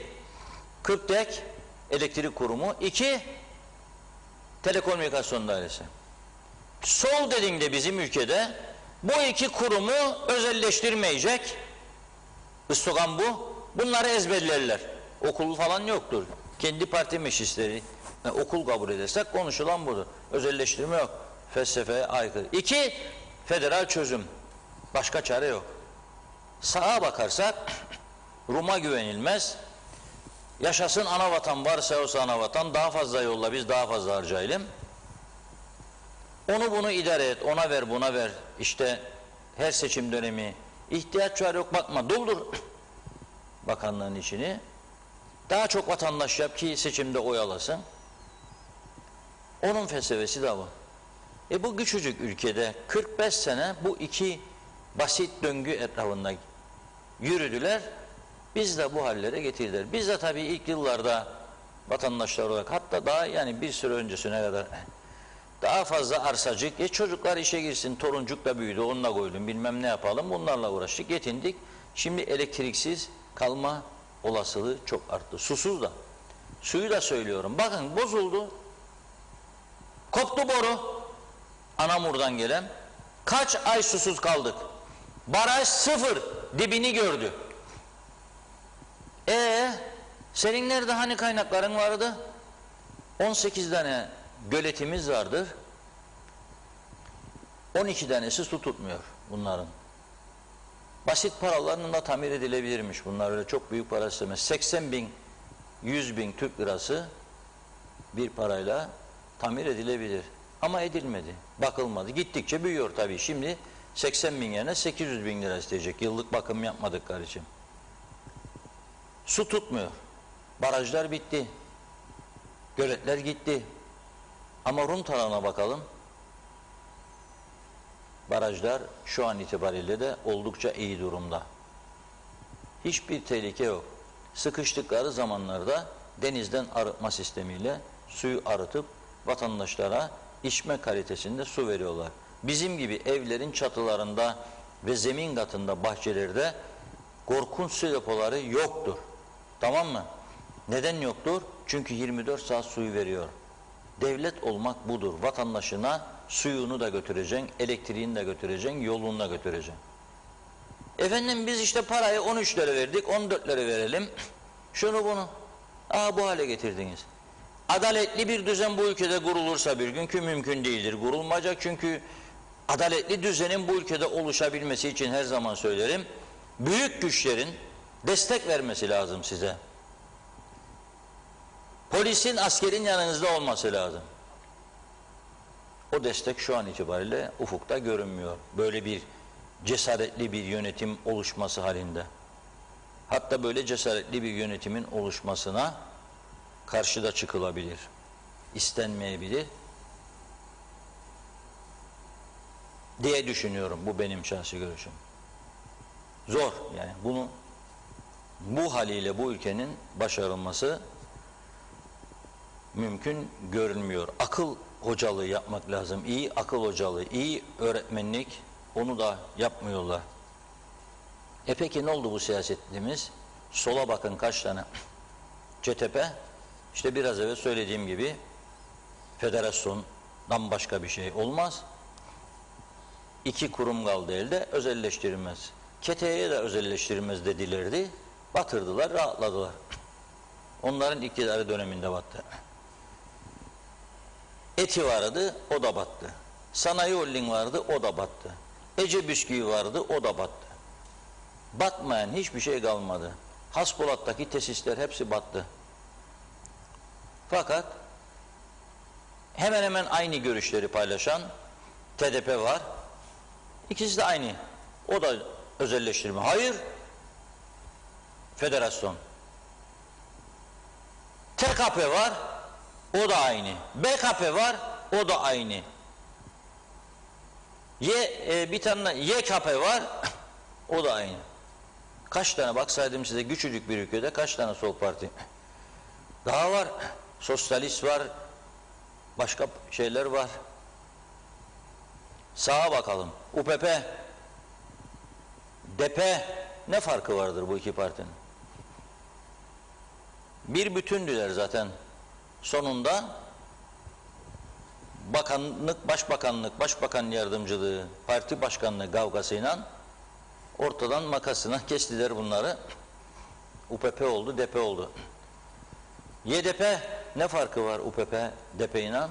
KÜPTEK, elektrik kurumu. 2, telekomünikasyon dairesi. Sol dediğinde bizim ülkede bu 2 kurumu özelleştirmeyecek. Slogan bu. Bunları ezberlerler. Okul falan yoktur. Kendi parti meclisleri okul kabul edersek konuşulan budur. Özelleştirme yok. Felsefeye aykırı. 2, federal çözüm. Başka çare yok. Sağa bakarsak Rum'a güvenilmez. Yaşasın ana vatan, varsa olsa ana vatan, daha fazla yolla, biz daha fazla harcayalım. Onu bunu idare et, ona ver, buna ver. İşte her seçim dönemi ihtiyaç var yok, bakma, doldur bakanlığın içini. Daha çok vatandaş yap ki seçimde oy alasın. Onun felsefesi de bu. Bu küçücük ülkede 45 sene bu 2 basit döngü etrafında yürüdüler. Biz de bu hallere getirdiler. Biz de tabii ilk yıllarda vatandaşlar olarak, hatta daha yani bir süre öncesine kadar daha fazla arsacık, çocuklar işe girsin, toruncuk da büyüdü, onunla koydum, bilmem ne yapalım, bunlarla uğraştık, yetindik. Şimdi elektriksiz kalma olasılığı çok arttı. Susuz da. Suyu da söylüyorum. Bakın bozuldu. Koptu boru. Anamur'dan gelen. Kaç ay susuz kaldık. Baraj 0. Dibini gördü. Senin nerede hani kaynakların vardı? 18 tane göletimiz vardır. 12 tanesi su tutmuyor bunların. Basit paralarla da tamir edilebilirmiş. Bunlar öyle çok büyük para istemez. 80 bin, 100 bin Türk lirası bir parayla tamir edilebilir. Ama edilmedi, bakılmadı. Gittikçe büyüyor tabii. Şimdi 80 bin yerine 800 bin lira isteyecek. Yıllık bakım yapmadıkları için. Su tutmuyor. Barajlar bitti. Göletler gitti. Ama Rum tarafına bakalım. Barajlar şu an itibariyle de oldukça iyi durumda. Hiçbir tehlike yok. Sıkıştıkları zamanlarda denizden arıtma sistemiyle suyu arıtıp vatandaşlara içme kalitesinde su veriyorlar. Bizim gibi evlerin çatılarında ve zemin katında, bahçelerde korkunç su depoları yoktur. Tamam mı? Neden yoktur? Çünkü 24 saat suyu veriyor. Devlet olmak budur. Vatandaşına suyunu da götüreceksin, elektriğini de götüreceksin, yolunu da götüreceksin. Efendim biz işte parayı 13 lira verdik, 14 lira verelim. Şunu bunu. Bu hale getirdiniz. Adaletli bir düzen bu ülkede kurulursa bir gün, ki mümkün değildir, kurulmayacak. Çünkü adaletli düzenin bu ülkede oluşabilmesi için her zaman söylerim, büyük güçlerin destek vermesi lazım size. Polisin, askerin yanınızda olması lazım. O destek şu an itibariyle ufukta görünmüyor. Böyle bir cesaretli bir yönetim oluşması halinde. Hatta böyle cesaretli bir yönetimin oluşmasına karşı da çıkılabilir. İstenmeyebilir diye düşünüyorum. Bu benim şahsi görüşüm. Zor yani. Bu haliyle bu ülkenin başarılması mümkün görünmüyor. Akıl hocalığı yapmak lazım. İyi akıl hocalığı, iyi öğretmenlik, onu da yapmıyorlar. Peki ne oldu bu siyasetimiz? Sola bakın kaç tane. CTP, işte biraz evvel söylediğim gibi federasyondan başka bir şey olmaz. 2 kurum kaldı elde, özelleştirilmez. KT'ye de özelleştirilmez dedilerdi. Batırdılar, rahatladılar. Onların iktidarı döneminde battı. ETİ vardı, o da battı. Sanayi Holding vardı, o da battı. Ece Bisküvi vardı, o da battı. Batmayan hiçbir şey kalmadı. Haspolat'taki tesisler hepsi battı. Fakat hemen hemen aynı görüşleri paylaşan TDP var. İkisi de aynı. O da özelleştirme. Hayır. Federasyon. TKP var, o da aynı. BKP var, o da aynı. Bir tane YKP var, o da aynı. Kaç tane, bak saydım size, küçücük bir ülkede kaç tane sol parti daha var? Sosyalist var, başka şeyler var. Sağa bakalım. UPP, DP, ne farkı vardır bu iki partinin? Bir bütündüler zaten. Sonunda bakanlık, başbakanlık, başbakan yardımcılığı, parti başkanlığı kavgasıyla ortadan makasına kestiler bunları. UPP oldu, DP oldu. YDP, ne farkı var UPP, DP ile?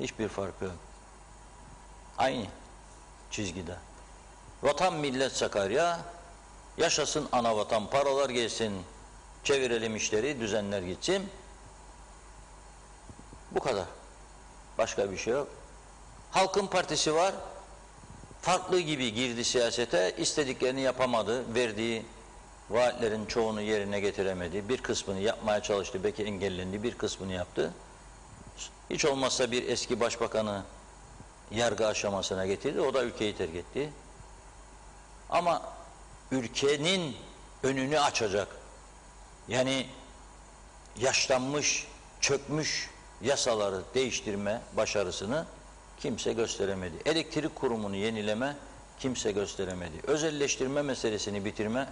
Hiçbir farkı yok. Aynı çizgide. Vatan millet Sakarya, yaşasın ana vatan, paralar gelsin, çevirelim işleri, düzenler gitsin. Bu kadar. Başka bir şey yok. Halkın Partisi var, farklı gibi girdi siyasete, istediklerini yapamadı, verdiği vaatlerin çoğunu yerine getiremedi, bir kısmını yapmaya çalıştı, belki engellendi, bir kısmını yaptı. Hiç olmazsa bir eski başbakanı yargı aşamasına getirdi, o da ülkeyi terk etti. Ama ülkenin önünü açacak, yani yaşlanmış, çökmüş yasaları değiştirme başarısını kimse gösteremedi. Elektrik kurumunu yenileme kimse gösteremedi. Özelleştirme meselesini bitirme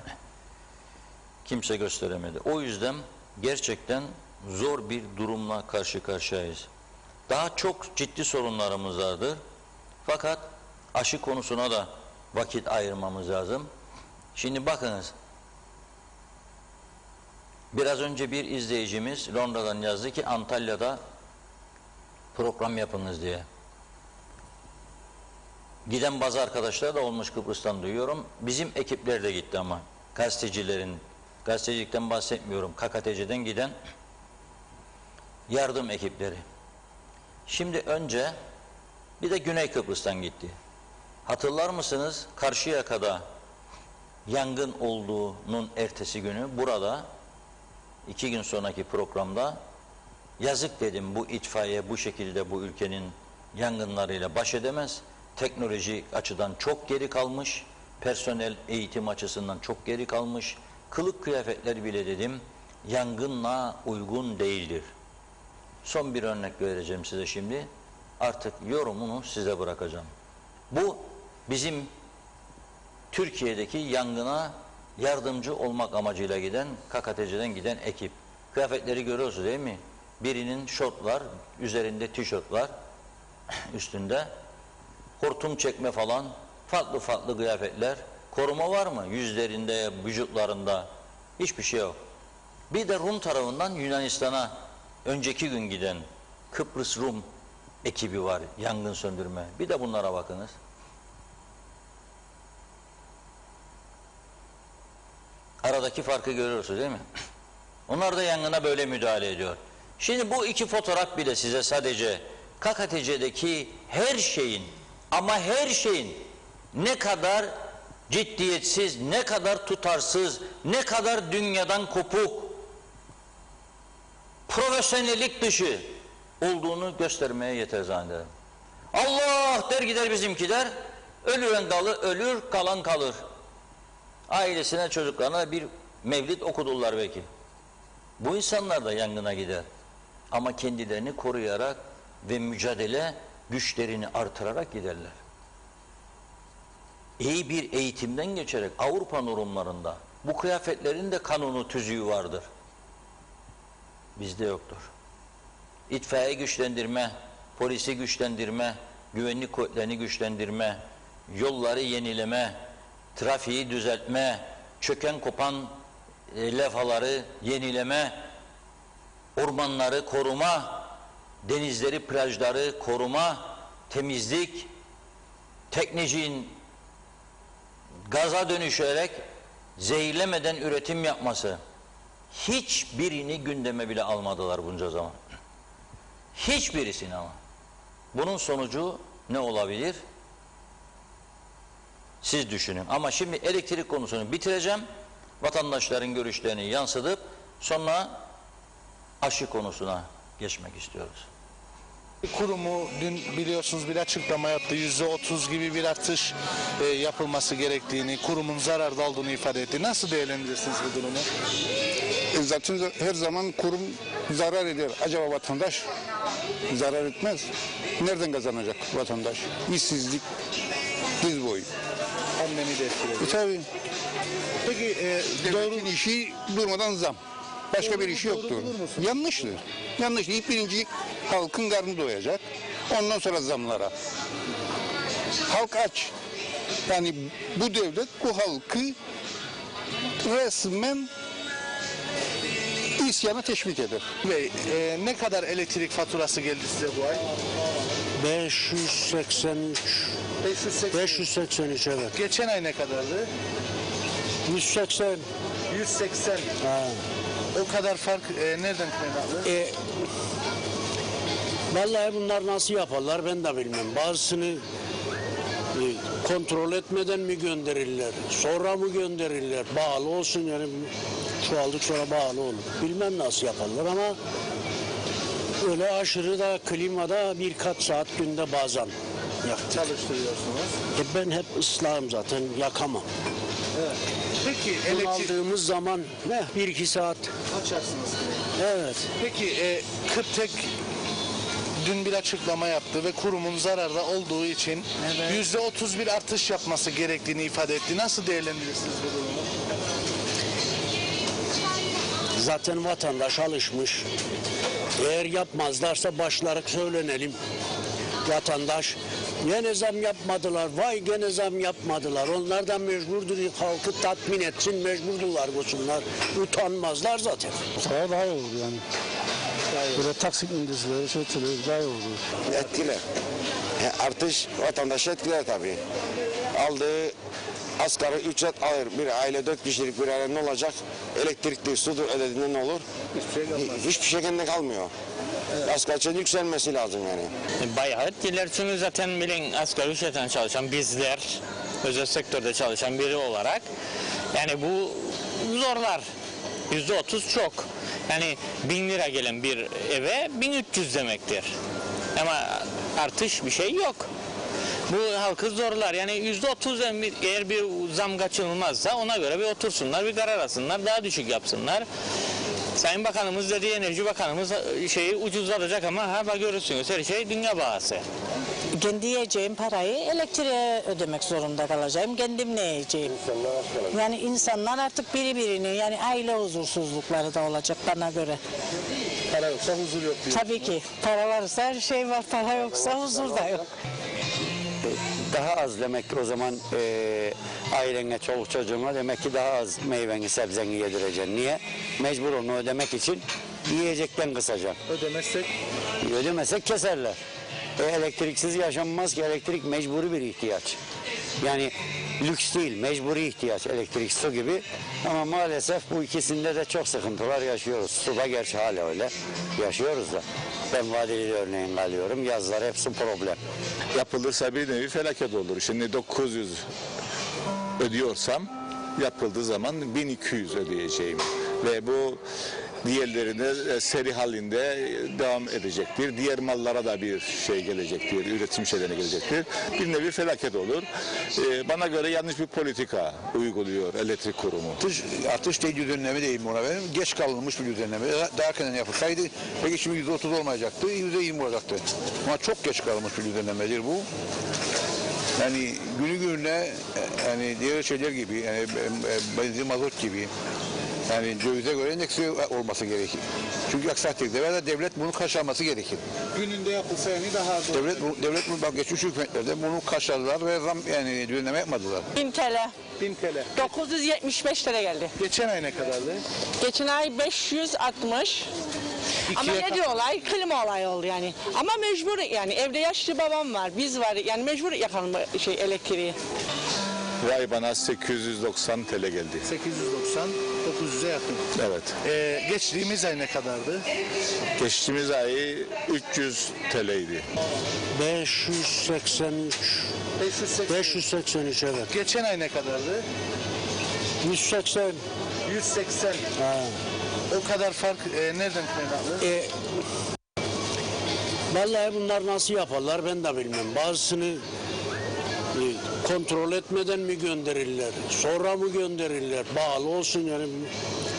kimse gösteremedi. O yüzden gerçekten zor bir durumla karşı karşıyayız. Daha çok ciddi sorunlarımız vardır. Fakat aşı konusuna da vakit ayırmamız lazım. Şimdi bakınız, biraz önce bir izleyicimiz Londra'dan yazdı ki Antalya'da program yapınız diye. Giden bazı arkadaşlar da olmuş, Kıbrıs'tan duyuyorum. Bizim ekipler de gitti ama gazetecilerin, gazetecilikten bahsetmiyorum, KKTC'den giden yardım ekipleri. Şimdi önce bir de Güney Kıbrıs'tan gitti. Hatırlar mısınız? Karşıyaka'da yangın olduğunun ertesi günü burada 2 gün sonraki programda yazık dedim, bu itfaiye bu şekilde bu ülkenin yangınlarıyla baş edemez. Teknolojik açıdan çok geri kalmış, personel eğitim açısından çok geri kalmış. Kılık kıyafetler bile dedim yangınla uygun değildir. Son bir örnek vereceğim size şimdi. Artık yorumunu size bırakacağım. Bu bizim Türkiye'deki yangına yardımcı olmak amacıyla giden, KKTC'den giden ekip. Kıyafetleri görüyorsunuz değil mi? Birinin şortlar, üzerinde tişört var, üstünde. Hortum çekme falan, farklı farklı kıyafetler. Koruma var mı? Yüzlerinde, vücutlarında. Hiçbir şey yok. Bir de Rum tarafından Yunanistan'a önceki gün giden Kıbrıs Rum ekibi var, yangın söndürme. Bir de bunlara bakınız. Aradaki farkı görüyorsunuz değil mi? Onlar da yangına böyle müdahale ediyor. Şimdi bu iki fotoğraf bile size sadece KKTC'deki her şeyin, ama her şeyin ne kadar ciddiyetsiz, ne kadar tutarsız, ne kadar dünyadan kopuk, profesyonellik dışı olduğunu göstermeye yeter zannederim. Allah der gider bizimkiler, ölüren dalı ölür, kalan kalır. Ailesine, çocuklarına bir mevlid okudurlar belki. Bu insanlar da yangına gider. Ama kendilerini koruyarak ve mücadele güçlerini artırarak giderler. İyi bir eğitimden geçerek Avrupa normlarında bu kıyafetlerin de kanunu tüzüğü vardır. Bizde yoktur. İtfaiye güçlendirme, polisi güçlendirme, güvenlik kuvvetlerini güçlendirme, yolları yenileme, trafiği düzeltme, çöken kopan levhaları yenileme, ormanları koruma, denizleri, plajları koruma, temizlik, teknicinin gaza dönüşerek zehirlemeden üretim yapması, hiçbirini gündeme bile almadılar bunca zaman. Hiçbirisini ama. Bunun sonucu ne olabilir? Siz düşünün. Ama şimdi elektrik konusunu bitireceğim. Vatandaşların görüşlerini yansıtıp sonra aşı konusuna geçmek istiyoruz. Kurumu dün biliyorsunuz bir açıklama yaptı. %30 gibi bir artış yapılması gerektiğini, kurumun zararda olduğunu ifade etti. Nasıl değerlendirirsiniz bu durumu? Zaten her zaman kurum zarar eder. Acaba vatandaş zarar etmez. Nereden kazanacak vatandaş? İşsizlik diz boyu. Pandemi de etkiledi. Tabii. Peki Devletin işi durmadan zam. Başka bir işi yoktur. bulur musun? Yanlıştır. Yanlış. İlk birinci halkın karnı doyacak. Ondan sonra zamlara. Halk aç. Yani bu devlet bu halkı resmen isyana teşvik eder. Bey, ne kadar elektrik faturası geldi size bu ay? 583. 583 evet. Geçen ay ne kadardı? 180. 180. Ha. O kadar fark nereden kaynaklı? Vallahi bunlar nasıl yaparlar ben de bilmem. Bazısını kontrol etmeden mi gönderirler? Sonra mı gönderirler? Bağlı olsun yani çoğaldık sonra bağlı olur. Bilmem nasıl yaparlar ama öyle aşırı da klimada birkaç saat günde bazen yaktık. Çalıştırıyorsunuz. Ben hep ıslahım zaten yakamam. Evet. Peki Bunu elektrik aldığımız zaman ne? 1-2 saat. açarsınız. Evet. Peki Kırtek dün bir açıklama yaptı ve kurumun zararda olduğu için %31 artış yapması gerektiğini ifade etti. Nasıl değerlendirirsiniz bu durumu? Zaten vatandaş alışmış. Eğer yapmazlarsa başları söylenelim. Vatandaş gene zam yapmadılar, vay gene zam yapmadılar. Onlar da mecburdur halkı tatmin etsin, mecburdurlar bulsunlar. Utanmazlar zaten. Daha iyi olur yani. Böyle taksit indirimleri, daha iyi olur. Etkiler. Artış vatandaşı etkiler tabii. Aldığı asgari ücret alır. Bir aile 4 kişilik bir aile ne olacak? Elektrikli, sudur ödediğinde ne olur? Hiçbir şey kendine kalmıyor. Asgari ücretin yükselmesi lazım yani. Bayağı etkiler çünkü zaten bilin asgari ücretten çalışan bizler, özel sektörde çalışan biri olarak yani bu zorlar. %30 çok. Yani 1000 lira gelen bir eve 1300 demektir. Ama artış bir şey yok. Bu halkı zorlar. Yani %30 eğer bir zam kaçınılmazsa ona göre bir otursunlar, bir karar alsınlar, daha düşük yapsınlar. Sayın Bakanımız dedi, Enerji Bakanımız şeyi ucuzlatacak ama bak görürsünüz her şey dünya bağısı. Kendi yiyeceğim parayı elektriğe ödemek zorunda kalacağım. Kendim ne yiyeceğim? Yani insanlar artık birini yani aile huzursuzlukları da olacak bana göre. Para yoksa huzur yok diyor. Tabii ki para varsa her şey var, para yoksa huzur da yok. Daha az demek ki o zaman ailene, çoluk çocuğuna demek ki daha az meyveni, sebzeni yedireceksin. Niye? Mecbur onu ödemek için yiyecekten kısacaksın. Ödemezsek Ödemezsek keserler. Elektriksiz yaşanmaz ki, elektrik mecburi bir ihtiyaç. Yani lüks değil, mecburi ihtiyaç, elektrik, su gibi. Ama maalesef bu ikisinde de çok sıkıntılar yaşıyoruz. Suda gerçi hala öyle yaşıyoruz da. Ben vadeli örneğin alıyorum, yazlar hepsi problem. Yapılırsa bir nevi felaket olur. Şimdi 900 ödüyorsam yapıldığı zaman 1200 ödeyeceğim. Ve bu diğerlerine seri halinde devam edecektir. Diğer mallara da bir şey gelecektir, üretim şeylerine gelecektir. Bir nevi felaket olur. Bana göre yanlış bir politika uyguluyor elektrik kurumu. Artış değil, düzenleme değil buna benim. Geç kalınmış bir düzenleme. Daha erken yapılsaydı peki şimdi %30 olmayacaktı, %20 olacaktı. Ama çok geç kalınmış bir düzenlemedir bu. Yani günü gününe yani diğer şeyler gibi, yani benzin, mazot gibi, yani dövize göre endeksi olması gerekir. Çünkü aksi takdirde veya devlet bunu karşılaması gerekir. gününde yapılsa yani daha az olur. Devlet bunu bak geçmiş hükümetlerde bunu karşıladılar ve zam yani düzenleme yapmadılar. 1000 TL, 1000 TL. 975 lira geldi. Geçen ay ne kadardı? Geçen ay 560. Ama ne diyorlar? Klima olayı oldu yani. Ama mecbur yani evde yaşlı babam var, biz var yani mecbur yakalım elektriği. Vay bana 890 TL geldi. 890, 900'e yakın. Evet. Geçtiğimiz ay ne kadardı? Geçtiğimiz ay 300 TL'ydi. 583. 583 evet. Geçen ay ne kadardı? 180. 180. Ha. O kadar fark nereden kaynaklı? Vallahi bunlar nasıl yaparlar ben de bilmem. Bazısını kontrol etmeden mi gönderirler? Sonra mı gönderirler? Bağlı olsun yani.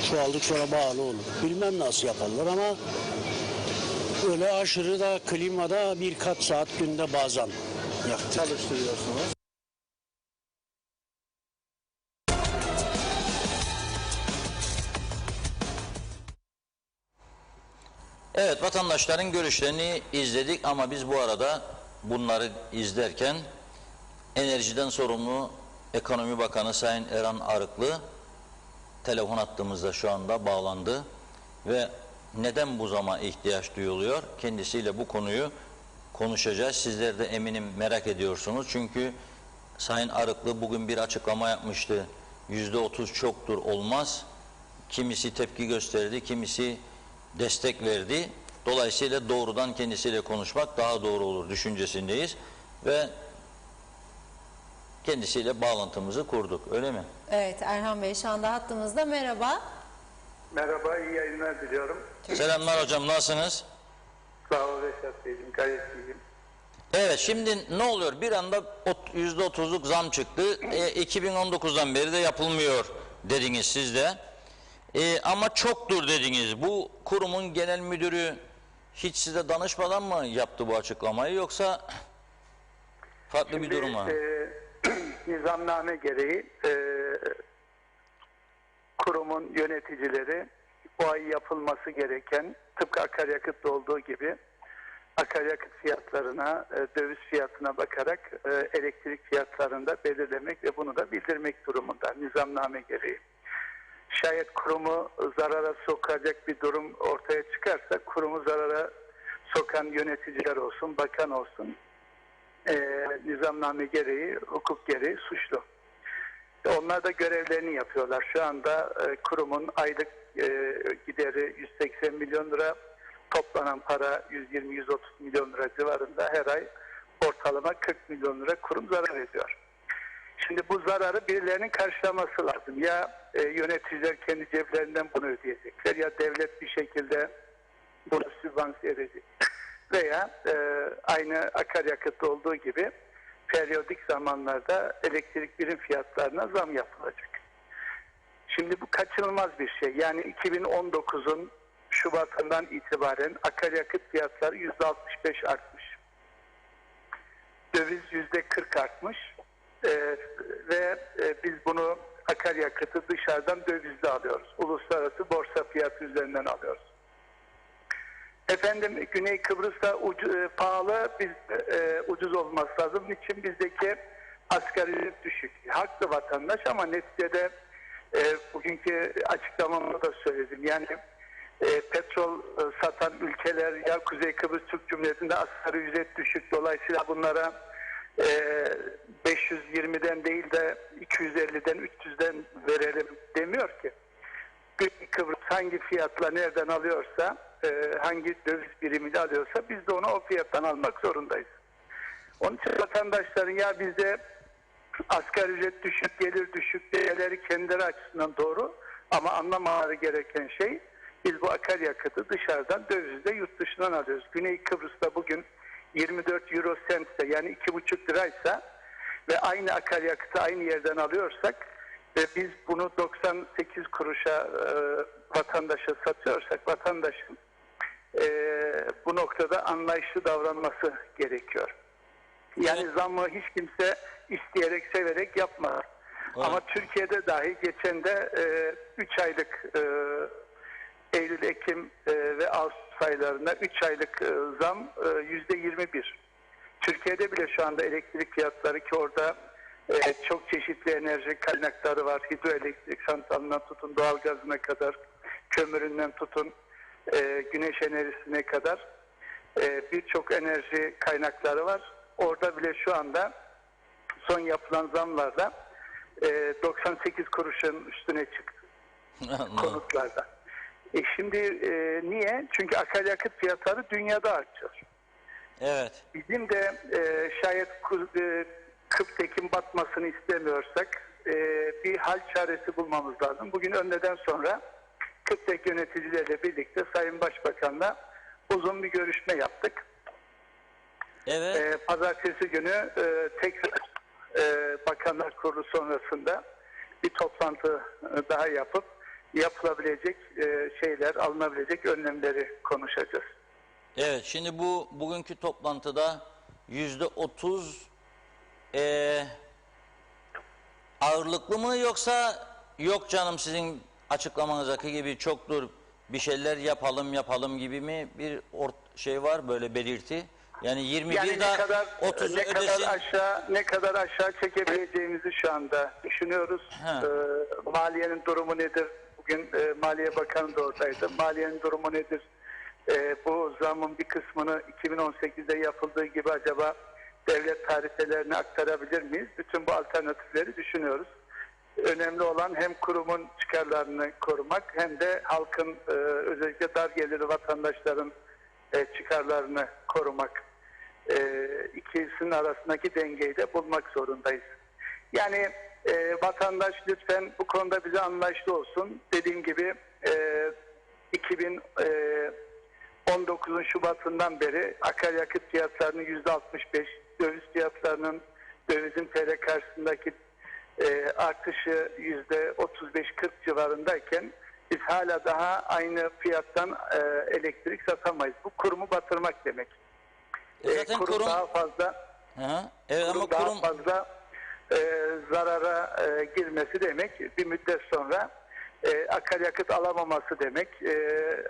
Şu aldık sonra bağlı olur. Bilmem nasıl yaparlar ama öyle aşırı da klimada birkaç saat günde bazen yaktık. Çalıştırıyorsunuz. Evet, vatandaşların görüşlerini izledik ama biz bu arada bunları izlerken enerjiden sorumlu Ekonomi Bakanı Sayın Eren Arıklı telefon hattımızda şu anda bağlandı ve neden bu zama ihtiyaç duyuluyor? Kendisiyle bu konuyu konuşacağız. Sizler de eminim merak ediyorsunuz. Çünkü Sayın Arıklı bugün bir açıklama yapmıştı. %30 çoktur, olmaz. Kimisi tepki gösterdi, kimisi destek verdi. Dolayısıyla doğrudan kendisiyle konuşmak daha doğru olur düşüncesindeyiz ve kendisiyle bağlantımızı kurduk. Öyle mi? Evet, Erhan Bey şu anda hattımızda. Merhaba. Merhaba, iyi yayınlar diliyorum. Selamlar hocam, nasılsınız? Sağ ol Reşat Bey'im, gayet iyiyim. Evet, şimdi ne oluyor? Bir anda %30'luk zam çıktı. 2019'dan beri de yapılmıyor dediniz siz de. Ama çoktur dediniz. Bu kurumun genel müdürü hiç size danışmadan mı yaptı bu açıklamayı yoksa farklı bir durum var? Nizamname gereği kurumun yöneticileri bu ay yapılması gereken, tıpkı akaryakıtta olduğu gibi akaryakıt fiyatlarına, döviz fiyatına bakarak elektrik fiyatlarını da belirlemek ve bunu da bildirmek durumunda nizamname gereği. Şayet kurumu zarara sokacak bir durum ortaya çıkarsa kurumu zarara sokan yöneticiler olsun, bakan olsun nizamname gereği, hukuk gereği suçlu. Onlar da görevlerini yapıyorlar. Şu anda kurumun aylık gideri 180 milyon lira, toplanan para 120-130 milyon lira civarında, her ay ortalama 40 milyon lira kurum zarar ediyor. Şimdi bu zararı birilerinin karşılaması lazım. Ya yöneticiler kendi ceplerinden bunu ödeyecekler ya devlet bir şekilde bunu sübvanse edecek. Veya aynı akaryakıtta olduğu gibi periyodik zamanlarda elektrik birim fiyatlarına zam yapılacak. Şimdi bu kaçınılmaz bir şey. Yani 2019'un Şubat'ından itibaren akaryakıt fiyatları %65 artmış. Döviz %40 artmış. Ve biz bunu akaryakıtı dışarıdan dövizle alıyoruz. Uluslararası borsa fiyatı üzerinden alıyoruz. Efendim Güney Kıbrıs'ta pahalı, biz ucuz olması lazım. Niçin? Bizdeki asgari ücret düşük. Haklı vatandaş ama neticede bugünkü açıklamamda da söyledim. Yani petrol satan ülkeler ya Kuzey Kıbrıs Türk Cumhuriyeti'nde asgari ücret düşük. Dolayısıyla bunlara 520'den değil de 250'den 300'den verelim demiyor ki. Güney Kıbrıs hangi fiyatla nereden alıyorsa, hangi döviz birimiyle alıyorsa biz de onu o fiyattan almak zorundayız. Onun için vatandaşların ya bizde asgari ücret düşük, gelir düşük değerleri kendileri açısından doğru ama anlamaları gereken şey, biz bu akaryakıtı dışarıdan dövizle yurt dışından alıyoruz. Güney Kıbrıs'ta bugün 24 euro centse yani 2,5 liraysa ve aynı akaryakıtı aynı yerden alıyorsak ve biz bunu 98 kuruşa vatandaşa satıyorsak vatandaşın bu noktada anlayışlı davranması gerekiyor. Yani zammı hiç kimse isteyerek, severek yapmaz. Evet. Ama Türkiye'de dahi geçen de 3 aylık Eylül, Ekim ve Ağustos aylarında 3 aylık zam %21. Türkiye'de bile şu anda elektrik fiyatları ki orada çok çeşitli enerji kaynakları var. Hidroelektrik santralinden tutun doğalgazına kadar, kömüründen tutun güneş enerjisine kadar birçok enerji kaynakları var. Orada bile şu anda son yapılan zamlarla 98 kuruşun üstüne çıktı konutlarda. Şimdi niye? Çünkü akaryakıt fiyatları dünyada artıyor. Evet. Bizim de şayet Kıptek'in batmasını istemiyorsak bir hal çaresi bulmamız lazım. Bugün öğleden sonra Kıptek yöneticileriyle birlikte Sayın Başbakan'la uzun bir görüşme yaptık. Evet. Pazartesi günü tekrar Bakanlar Kurulu sonrasında bir toplantı daha yapıp yapılabilecek şeyler, alınabilecek önlemleri konuşacağız. Evet, şimdi bugünkü toplantıda %30 ağırlıklı mı, yoksa yok canım sizin açıklamanızdaki gibi çoktur bir şeyler yapalım gibi mi bir şey var, böyle belirti? Yani 21 yani daha ne kadar 30'u ödesin. ne kadar aşağı çekebileceğimizi şu anda düşünüyoruz. Maliyenin durumu nedir? Bugün Maliye Bakanı da oradaydı. Maliyenin durumu nedir? Bu zamın bir kısmını 2018'de yapıldığı gibi acaba devlet tarifelerine aktarabilir miyiz? Bütün bu alternatifleri düşünüyoruz. Önemli olan hem kurumun çıkarlarını korumak hem de halkın, özellikle dar gelirli vatandaşların çıkarlarını korumak. İkisinin arasındaki dengeyi de bulmak zorundayız. Yani vatandaş lütfen bu konuda bize anlayışlı olsun. Dediğim gibi 2019'un Şubat'ından beri akaryakıt fiyatlarının %65, döviz fiyatlarının, dövizin TL karşısındaki artışı %35-40 civarındayken biz hala daha aynı fiyattan elektrik satamayız. Bu kurumu batırmak demek. Zaten kurum daha fazla evet, kurum ama daha fazla zarara girmesi demek. Bir müddet sonra akaryakıt alamaması demek.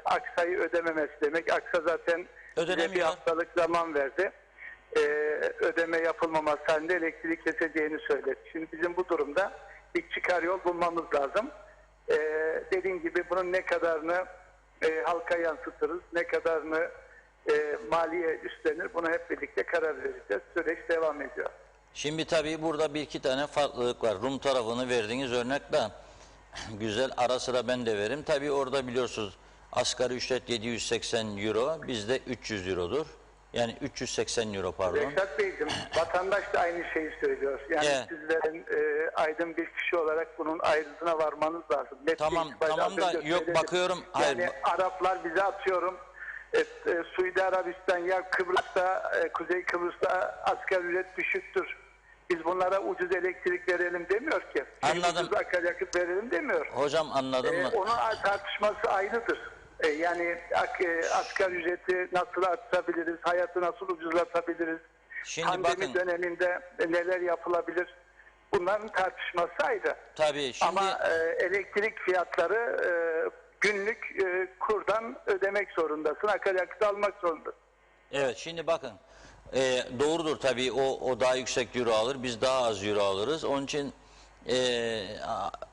Aksayı ödememesi demek. Aksa zaten bize bir haftalık zaman verdi. Ödeme yapılmaması halinde elektriği keseceğini söyledi. Şimdi bizim bu durumda bir çıkar yol bulmamız lazım. Dediğim gibi bunun ne kadarını halka yansıtırız, ne kadarını maliye üstlenir, buna hep birlikte karar vereceğiz. Süreç devam ediyor. Şimdi tabii burada bir iki tane farklılık var. Rum tarafını verdiğiniz örnekle güzel, ara sıra ben de veririm. Tabii orada biliyorsunuz asgari ücret 780 euro, bizde 300 eurodur. Yani 380 euro pardon. Reşat Beyciğim, vatandaş da aynı şeyi söylüyor. Yani sizlerin aydın bir kişi olarak bunun ayrıntısına varmanız lazım. Tamam da yok bakıyorum. Yani hayır. Araplar bize atıyorum. Suudi Arabistan ya Kıbrıs'ta, Kuzey Kıbrıs'ta asgari ücret düşüktür. Biz bunlara ucuz elektrik verelim demiyor ki. Anladım. Ucuz akaryakıt verelim demiyor. Hocam anladın mı? Onun tartışması ayrıdır. Yani asgari ücreti nasıl arttırabiliriz, hayatı nasıl ucuzlatabiliriz, Şimdi pandemi döneminde neler yapılabilir, bunların tartışması ayrı. Tabii şimdi... Ama elektrik fiyatları günlük kurdan ödemek zorundasın, akaryakıt almak zorundasın. Evet, şimdi bakın doğrudur tabii, o daha yüksek euro alır, biz daha az euro alırız. Onun için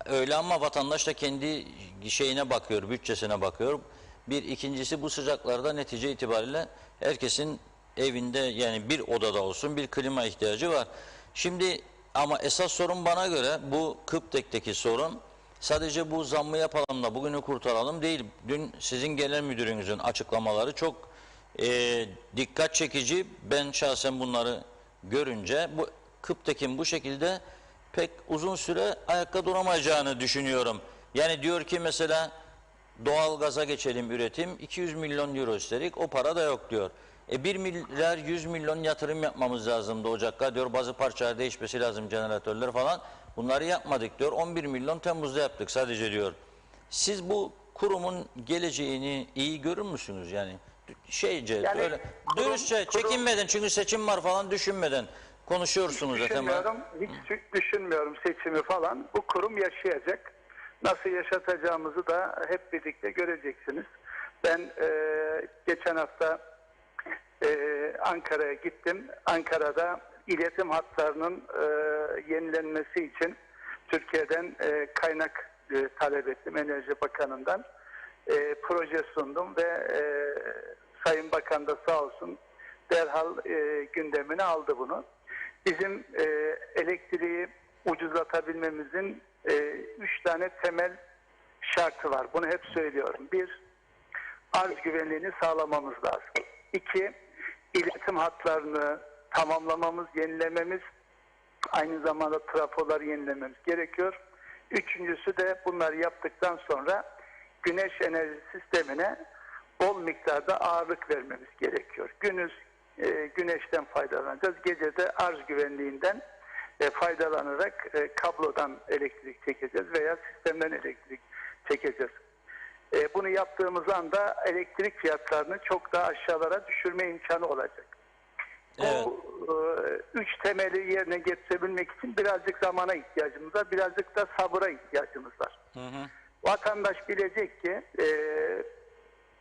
öyle, ama vatandaş da kendi şeyine bakıyor, bütçesine bakıyor. İkincisi, bu sıcaklarda netice itibariyle herkesin evinde, yani bir odada olsun bir klima ihtiyacı var. Şimdi ama esas sorun bana göre bu Kıptek'teki sorun sadece bu zammı yapalım da bugünü kurtaralım değil. Dün sizin genel müdürünüzün açıklamaları çok dikkat çekici. Ben şahsen bunları görünce bu Kıptek'in bu şekilde pek uzun süre ayakta duramayacağını düşünüyorum. Yani diyor ki mesela doğal gaza geçelim, üretim 200 milyon euro istedik, o para da yok diyor. 1 milyar 100 milyon yatırım yapmamız lazımdı Ocak'ta diyor, bazı parçalar değişmesi lazım, jeneratörler falan, bunları yapmadık diyor. 11 milyon Temmuz'da yaptık sadece diyor. Siz bu kurumun geleceğini iyi görür müsünüz? Yani böyle dürüstçe, çekinmeden, çünkü seçim var falan düşünmeden konuşuyorsunuz zaten. Hiç düşünmüyorum seçimi falan. Bu kurum yaşayacak. Nasıl yaşatacağımızı da hep birlikte göreceksiniz. Ben geçen hafta Ankara'ya gittim. Ankara'da iletim hatlarının yenilenmesi için Türkiye'den kaynak talep ettim Enerji Bakanı'ndan. Proje sundum ve Sayın Bakan da sağ olsun derhal gündemine aldı bunu. Bizim elektriği ucuzlatabilmemizin 3 tane temel şartı var. Bunu hep söylüyorum. 1, arz güvenliğini sağlamamız lazım. 2, iletim hatlarını tamamlamamız, yenilememiz, aynı zamanda trafoları yenilememiz gerekiyor. Üçüncüsü de bunları yaptıktan sonra güneş enerji sistemine bol miktarda ağırlık vermemiz gerekiyor. Gündüz güneşten faydalanacağız. Gece de arz güvenliğinden faydalanarak kablodan elektrik çekeceğiz veya sistemden elektrik çekeceğiz. Bunu yaptığımız anda elektrik fiyatlarını çok daha aşağılara düşürme imkanı olacak. Evet. Bu 3 temeli yerine getirebilmek için birazcık zamana ihtiyacımız var, birazcık da sabıra ihtiyacımız var. Vatandaş bilecek ki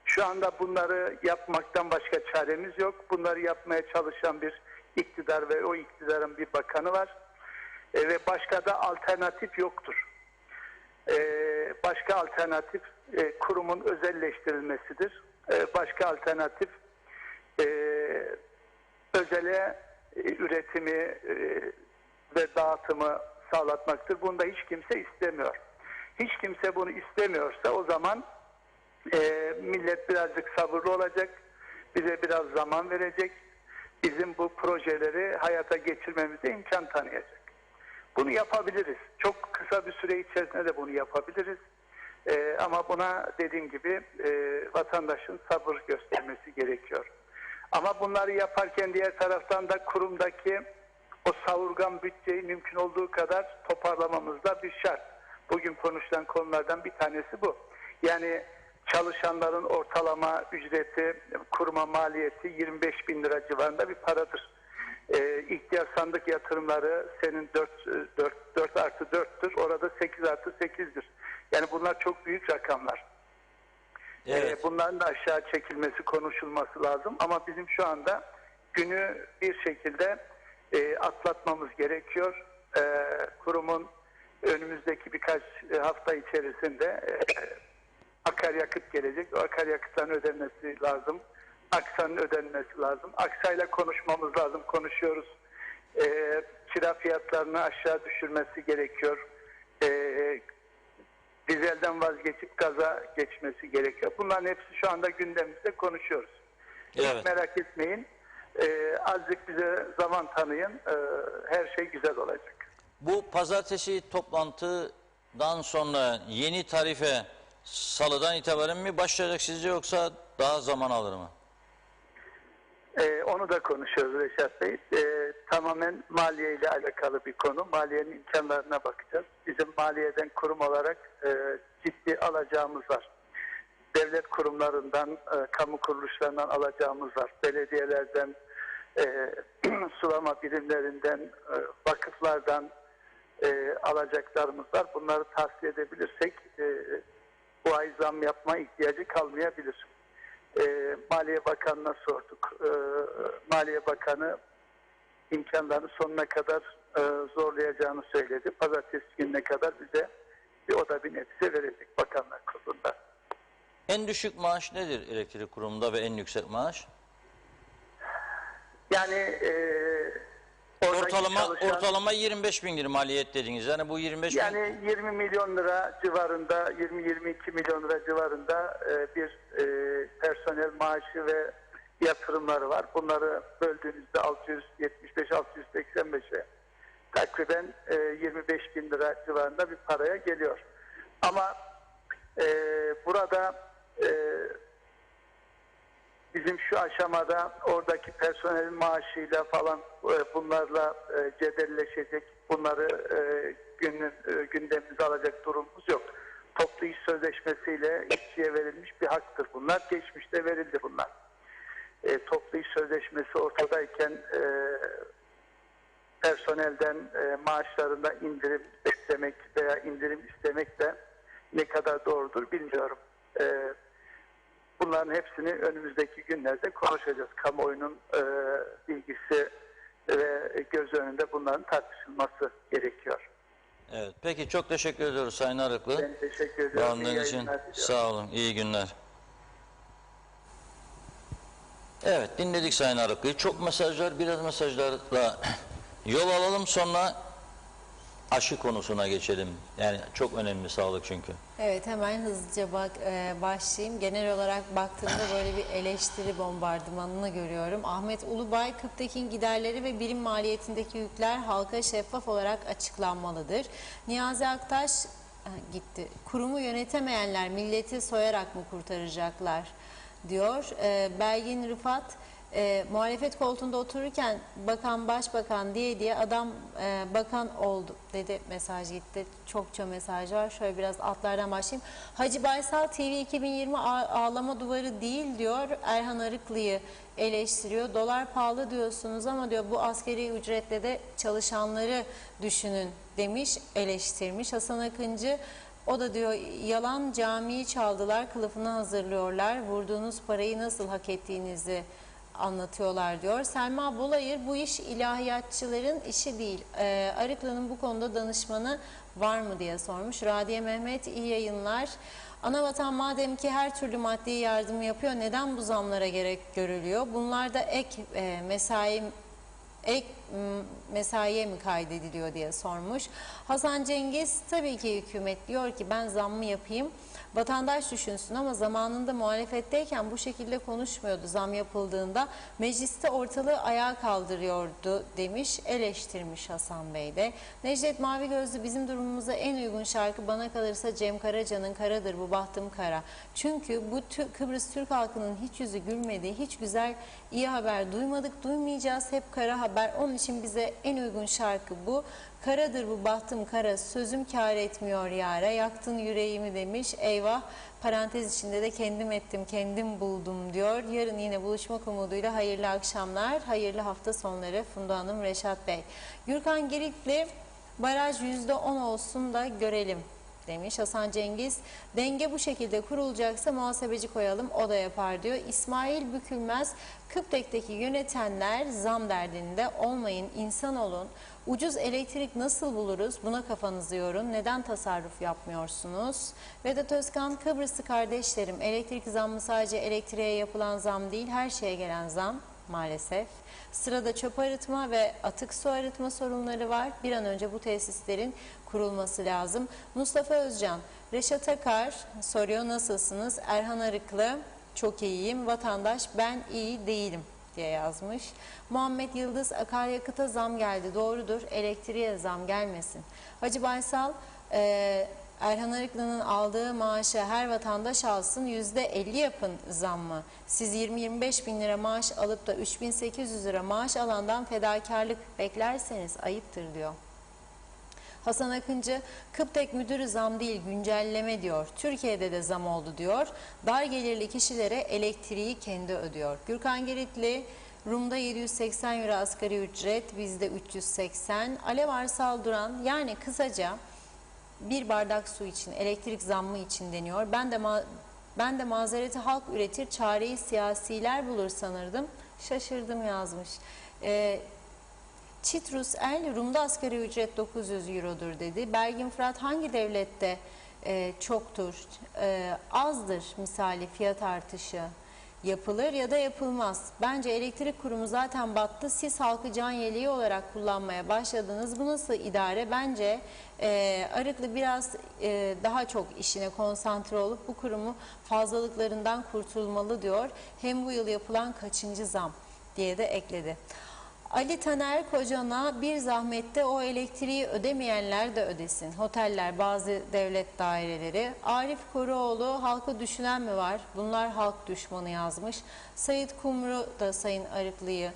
şu anda bunları yapmaktan başka çaremiz yok. Bunları yapmaya çalışan bir iktidar ve o iktidarın bir bakanı var. Ve başka da alternatif yoktur. Başka alternatif kurumun özelleştirilmesidir. Başka alternatif özele üretimi ve dağıtımı sağlatmaktır. Bunu da hiç kimse istemiyor. Hiç kimse bunu istemiyorsa o zaman millet birazcık sabırlı olacak, bize biraz zaman verecek, bizim bu projeleri hayata geçirmemize imkan tanıyacak. Bunu yapabiliriz. Çok kısa bir süre içerisinde de bunu yapabiliriz. Ama buna dediğim gibi vatandaşın sabır göstermesi gerekiyor. Ama bunları yaparken diğer taraftan da kurumdaki o savurgan bütçeyi mümkün olduğu kadar toparlamamız da bir şart. Bugün konuşulan konulardan bir tanesi bu. Yani çalışanların ortalama ücreti, kuruma maliyeti 25.000 lira civarında bir paradır. İhtiyar sandık yatırımları senin 4 artı 4'tür. Orada 8 artı 8'dir. Yani bunlar çok büyük rakamlar. Evet. Bunların da aşağı çekilmesi, konuşulması lazım. Ama bizim şu anda günü bir şekilde atlatmamız gerekiyor. Kurumun önümüzdeki birkaç hafta içerisinde akaryakıt gelecek. O akaryakıtların ödenmesi lazım. Aksanın ödenmesi lazım. Aksayla konuşmamız lazım. Konuşuyoruz. Kira fiyatlarını aşağı düşürmesi gerekiyor. Dizelden vazgeçip gaza geçmesi gerekiyor. Bunların hepsi şu anda gündemimizde konuşuyoruz. Evet. Hiç merak etmeyin. Azıcık bize zaman tanıyın. Her şey güzel olacak. Bu pazartesi toplantıdan sonra yeni tarife salıdan itibaren mi başlayacak sizce yoksa daha zaman alır mı? Onu da konuşuyoruz Reşat Bey. Tamamen maliye ile alakalı bir konu. Maliyenin imkanlarına bakacağız. Bizim maliyeden kurum olarak ciddi alacağımız var. Devlet kurumlarından, kamu kuruluşlarından alacağımız var. Belediyelerden, sulama birimlerinden, vakıflardan alacaklarımız var. Bunları tahsil edebilirsek bu ay zam yapma ihtiyacı kalmayabilir. Maliye Bakanı'na sorduk. Maliye Bakanı imkanlarını sonuna kadar zorlayacağını söyledi. Pazartesi gününe kadar bize o da bir netice verecek Bakanlar Kurulu'nda. En düşük maaş nedir elektrik kurumunda ve en yüksek maaş? Yani ortalama 25.000 lira maliyet dediniz. Yani bu 25 yani 20 milyon lira civarında, 20-22 milyon lira civarında bir personel maaşı ve yatırımları var. Bunları böldüğünüzde 675-685'e takriben 25 bin lira civarında bir paraya geliyor. Ama burada bizim şu aşamada oradaki personelin maaşıyla falan bunlarla cedelleşecek, bunları gündemimize alacak durumumuz yok. Toplu iş sözleşmesiyle işçiye verilmiş bir haktır bunlar. Geçmişte verildi bunlar. Toplu iş sözleşmesi ortadayken personelden maaşlarında indirim istemek veya indirim istemek de ne kadar doğrudur bilmiyorum. Bunların hepsini önümüzdeki günlerde konuşacağız. Kamuoyunun bilgisi ve göz önünde bunların tartışılması gerekiyor. Evet. Peki çok teşekkür ediyoruz Sayın Arıklı. Ben teşekkür ediyorum. Bağlandığınız için sağ olun. İyi günler. Evet, dinledik Sayın Arıklı'yı. Çok mesajlar, biraz mesajlarla yol alalım, sonra aşı konusuna geçelim. Yani çok önemli sağlık çünkü. Evet, hemen hızlıca başlayayım. Genel olarak baktığımda böyle bir eleştiri bombardımanını görüyorum. Ahmet Ulubay, Kıptek'in giderleri ve birim maliyetindeki yükler halka şeffaf olarak açıklanmalıdır. Niyazi Aktaş gitti. Kurumu yönetemeyenler milleti soyarak mı kurtaracaklar diyor. Belgin Rıfat, muhalefet koltuğunda otururken bakan başbakan diye adam bakan oldu dedi, mesaj gitti. Çokça mesaj var. Şöyle biraz altlardan başlayayım. Hacı Baysal TV 2020 ağlama duvarı değil diyor. Erhan Arıklı'yı eleştiriyor. Dolar pahalı diyorsunuz ama diyor bu asgari ücretle de çalışanları düşünün demiş, eleştirmiş. Hasan Akıncı, o da diyor yalan camiyi çaldılar, kılıfını hazırlıyorlar. Vurduğunuz parayı nasıl hak ettiğinizi anlatıyorlar diyor. Selma Bolayır, bu iş ilahiyatçıların işi değil. Arıklı'nın bu konuda danışmanı var mı diye sormuş. Radiye Mehmet, iyi yayınlar. Anavatan madem ki her türlü maddi yardım yapıyor, neden bu zamlara gerek görülüyor? Bunlar da ek mesaiye mi kaydediliyor diye sormuş. Hasan Cengiz, tabii ki hükümet diyor ki ben zammı yapayım, vatandaş düşünsün, ama zamanında muhalefetteyken bu şekilde konuşmuyordu. Zam yapıldığında mecliste ortalığı ayağa kaldırıyordu demiş, eleştirmiş Hasan Bey de. Necdet Mavi Gözlü, bizim durumumuza en uygun şarkı bana kalırsa Cem Karaca'nın Karadır Bu Bahtım Kara. Çünkü bu Kıbrıs Türk halkının hiç yüzü gülmedi, hiç güzel iyi haber duymadık, duymayacağız, hep kara haber. Onun için bize en uygun şarkı bu. Karadır bu bahtım kara, sözüm kâr etmiyor yâre, yaktın yüreğimi demiş. Eyvah, parantez içinde de kendim ettim, kendim buldum diyor. Yarın yine buluşmak umuduyla hayırlı akşamlar, hayırlı hafta sonları Funda Hanım, Reşat Bey. Gürkan Giritli, baraj %10 olsun da görelim demiş. Hasan Cengiz, denge bu şekilde kurulacaksa muhasebeci koyalım, o da yapar diyor. İsmail Bükülmez, Kıptek'teki yönetenler zam derdinde olmayın, insan olun. Ucuz elektrik nasıl buluruz? Buna kafanızı yorun. Neden tasarruf yapmıyorsunuz? Vedat Özkan, Kıbrıslı kardeşlerim, elektrik zammı sadece elektriğe yapılan zam değil, her şeye gelen zam maalesef. Sırada çöp arıtma ve atık su arıtma sorunları var. Bir an önce bu tesislerin kurulması lazım. Mustafa Özcan, Reşat Akar soruyor, nasılsınız? Erhan Arıklı, çok iyiyim. Vatandaş, ben iyi değilim diye yazmış. Muhammed Yıldız, akaryakıta zam geldi. Doğrudur, elektriğe zam gelmesin. Hacı Baysal, Erhan Arıklı'nın aldığı maaşı her vatandaş alsın, %50 yapın zammı. Siz 20-25 bin lira maaş alıp da 3.800 lira maaş alandan fedakarlık beklerseniz ayıptır diyor. Hasan Akıncı, Kıptek müdürü zam değil güncelleme diyor. Türkiye'de de zam oldu diyor. Dar gelirli kişilere elektriği kendi ödüyor. Gürkan Giritli, Rum'da 780 euro asgari ücret, bizde 380. Alev Arsal Duran, yani kısaca bir bardak su için, elektrik zammı için deniyor. Ben de mazereti halk üretir, çareyi siyasiler bulur sanırdım. Şaşırdım yazmış. Citrus El, Rum'da asgari ücret 900 eurodur dedi. Belgin Fırat, hangi devlette çoktur, azdır misali fiyat artışı yapılır ya da yapılmaz. Bence elektrik kurumu zaten battı. Siz halkı can yeleği olarak kullanmaya başladınız. Bu nasıl idare? Bence Arıklı biraz daha çok işine konsantre olup bu kurumu fazlalıklarından kurtulmalı diyor. Hem bu yıl yapılan kaçıncı zam diye de ekledi. Ali Taner Kocan'a, bir zahmette o elektriği ödemeyenler de ödesin. Oteller, bazı devlet daireleri. Arif Koruoğlu, halkı düşünen mi var? Bunlar halk düşmanı yazmış. Sayit Kumru da Sayın Arıklı'yı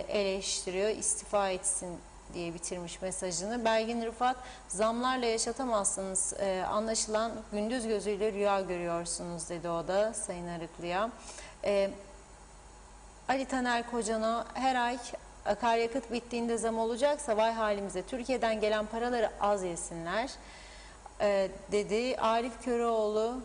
eleştiriyor. İstifa etsin diye bitirmiş mesajını. Belgin Rıfat, zamlarla yaşatamazsınız. Anlaşılan gündüz gözüyle rüya görüyorsunuz dedi o da Sayın Arıklı'ya. Ali Taner Kocan'a, her ay akaryakıt bittiğinde zam olacaksa vay halimize, Türkiye'den gelen paraları az yesinler dedi. Arif Köroğlu,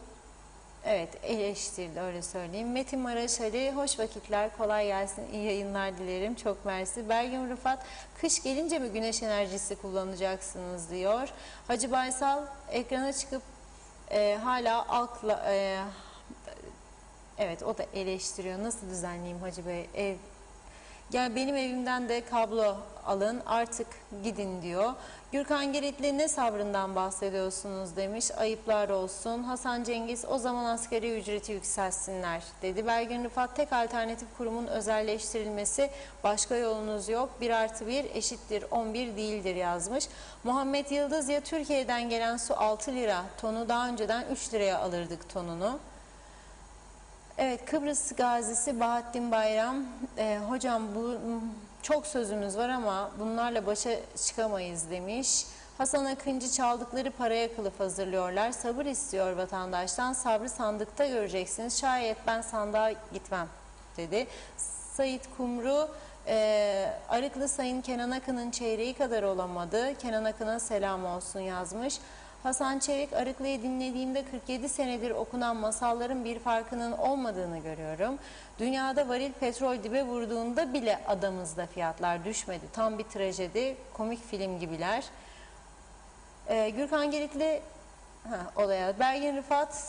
evet, eleştirdi, öyle söyleyeyim. Metin Maraş Ali, hoş vakitler, kolay gelsin, iyi yayınlar dilerim, çok mersi. Belgin Rıfat, kış gelince mi güneş enerjisi kullanacaksınız diyor. Hacı Baysal, ekrana çıkıp hala akla... evet, o da eleştiriyor. Nasıl düzenleyeyim Hacı Bey? Gel benim evimden de kablo alın artık gidin diyor. Gürkan Giritli ne sabrından bahsediyorsunuz demiş. Ayıplar olsun. Hasan Cengiz o zaman asgari ücreti yükselsinler dedi. Belgin Rıfat tek alternatif kurumun özelleştirilmesi, başka yolunuz yok. 1+1 eşittir 11 değildir yazmış. Muhammed Yıldız ya Türkiye'den gelen su 6 lira tonu, daha önceden 3 liraya alırdık tonunu. Evet, Kıbrıs gazisi Bahattin Bayram, hocam bu çok sözümüz var ama bunlarla başa çıkamayız demiş. Hasan Akıncı çaldıkları paraya kılıf hazırlıyorlar. Sabır istiyor vatandaştan. Sabrı sandıkta göreceksiniz. Şayet ben sandığa gitmem dedi. Sait Kumru, Arıklı Sayın Kenan Akın'ın çeyreği kadar olamadı. Kenan Akın'a selam olsun yazmış. Hasan Çevik, Arıklı'yı dinlediğimde 47 senedir okunan masalların bir farkının olmadığını görüyorum. Dünyada varil petrol dibe vurduğunda bile adamızda fiyatlar düşmedi. Tam bir trajedi, komik film gibiler. Gürkan Giritli olaya. Belgin Rıfat,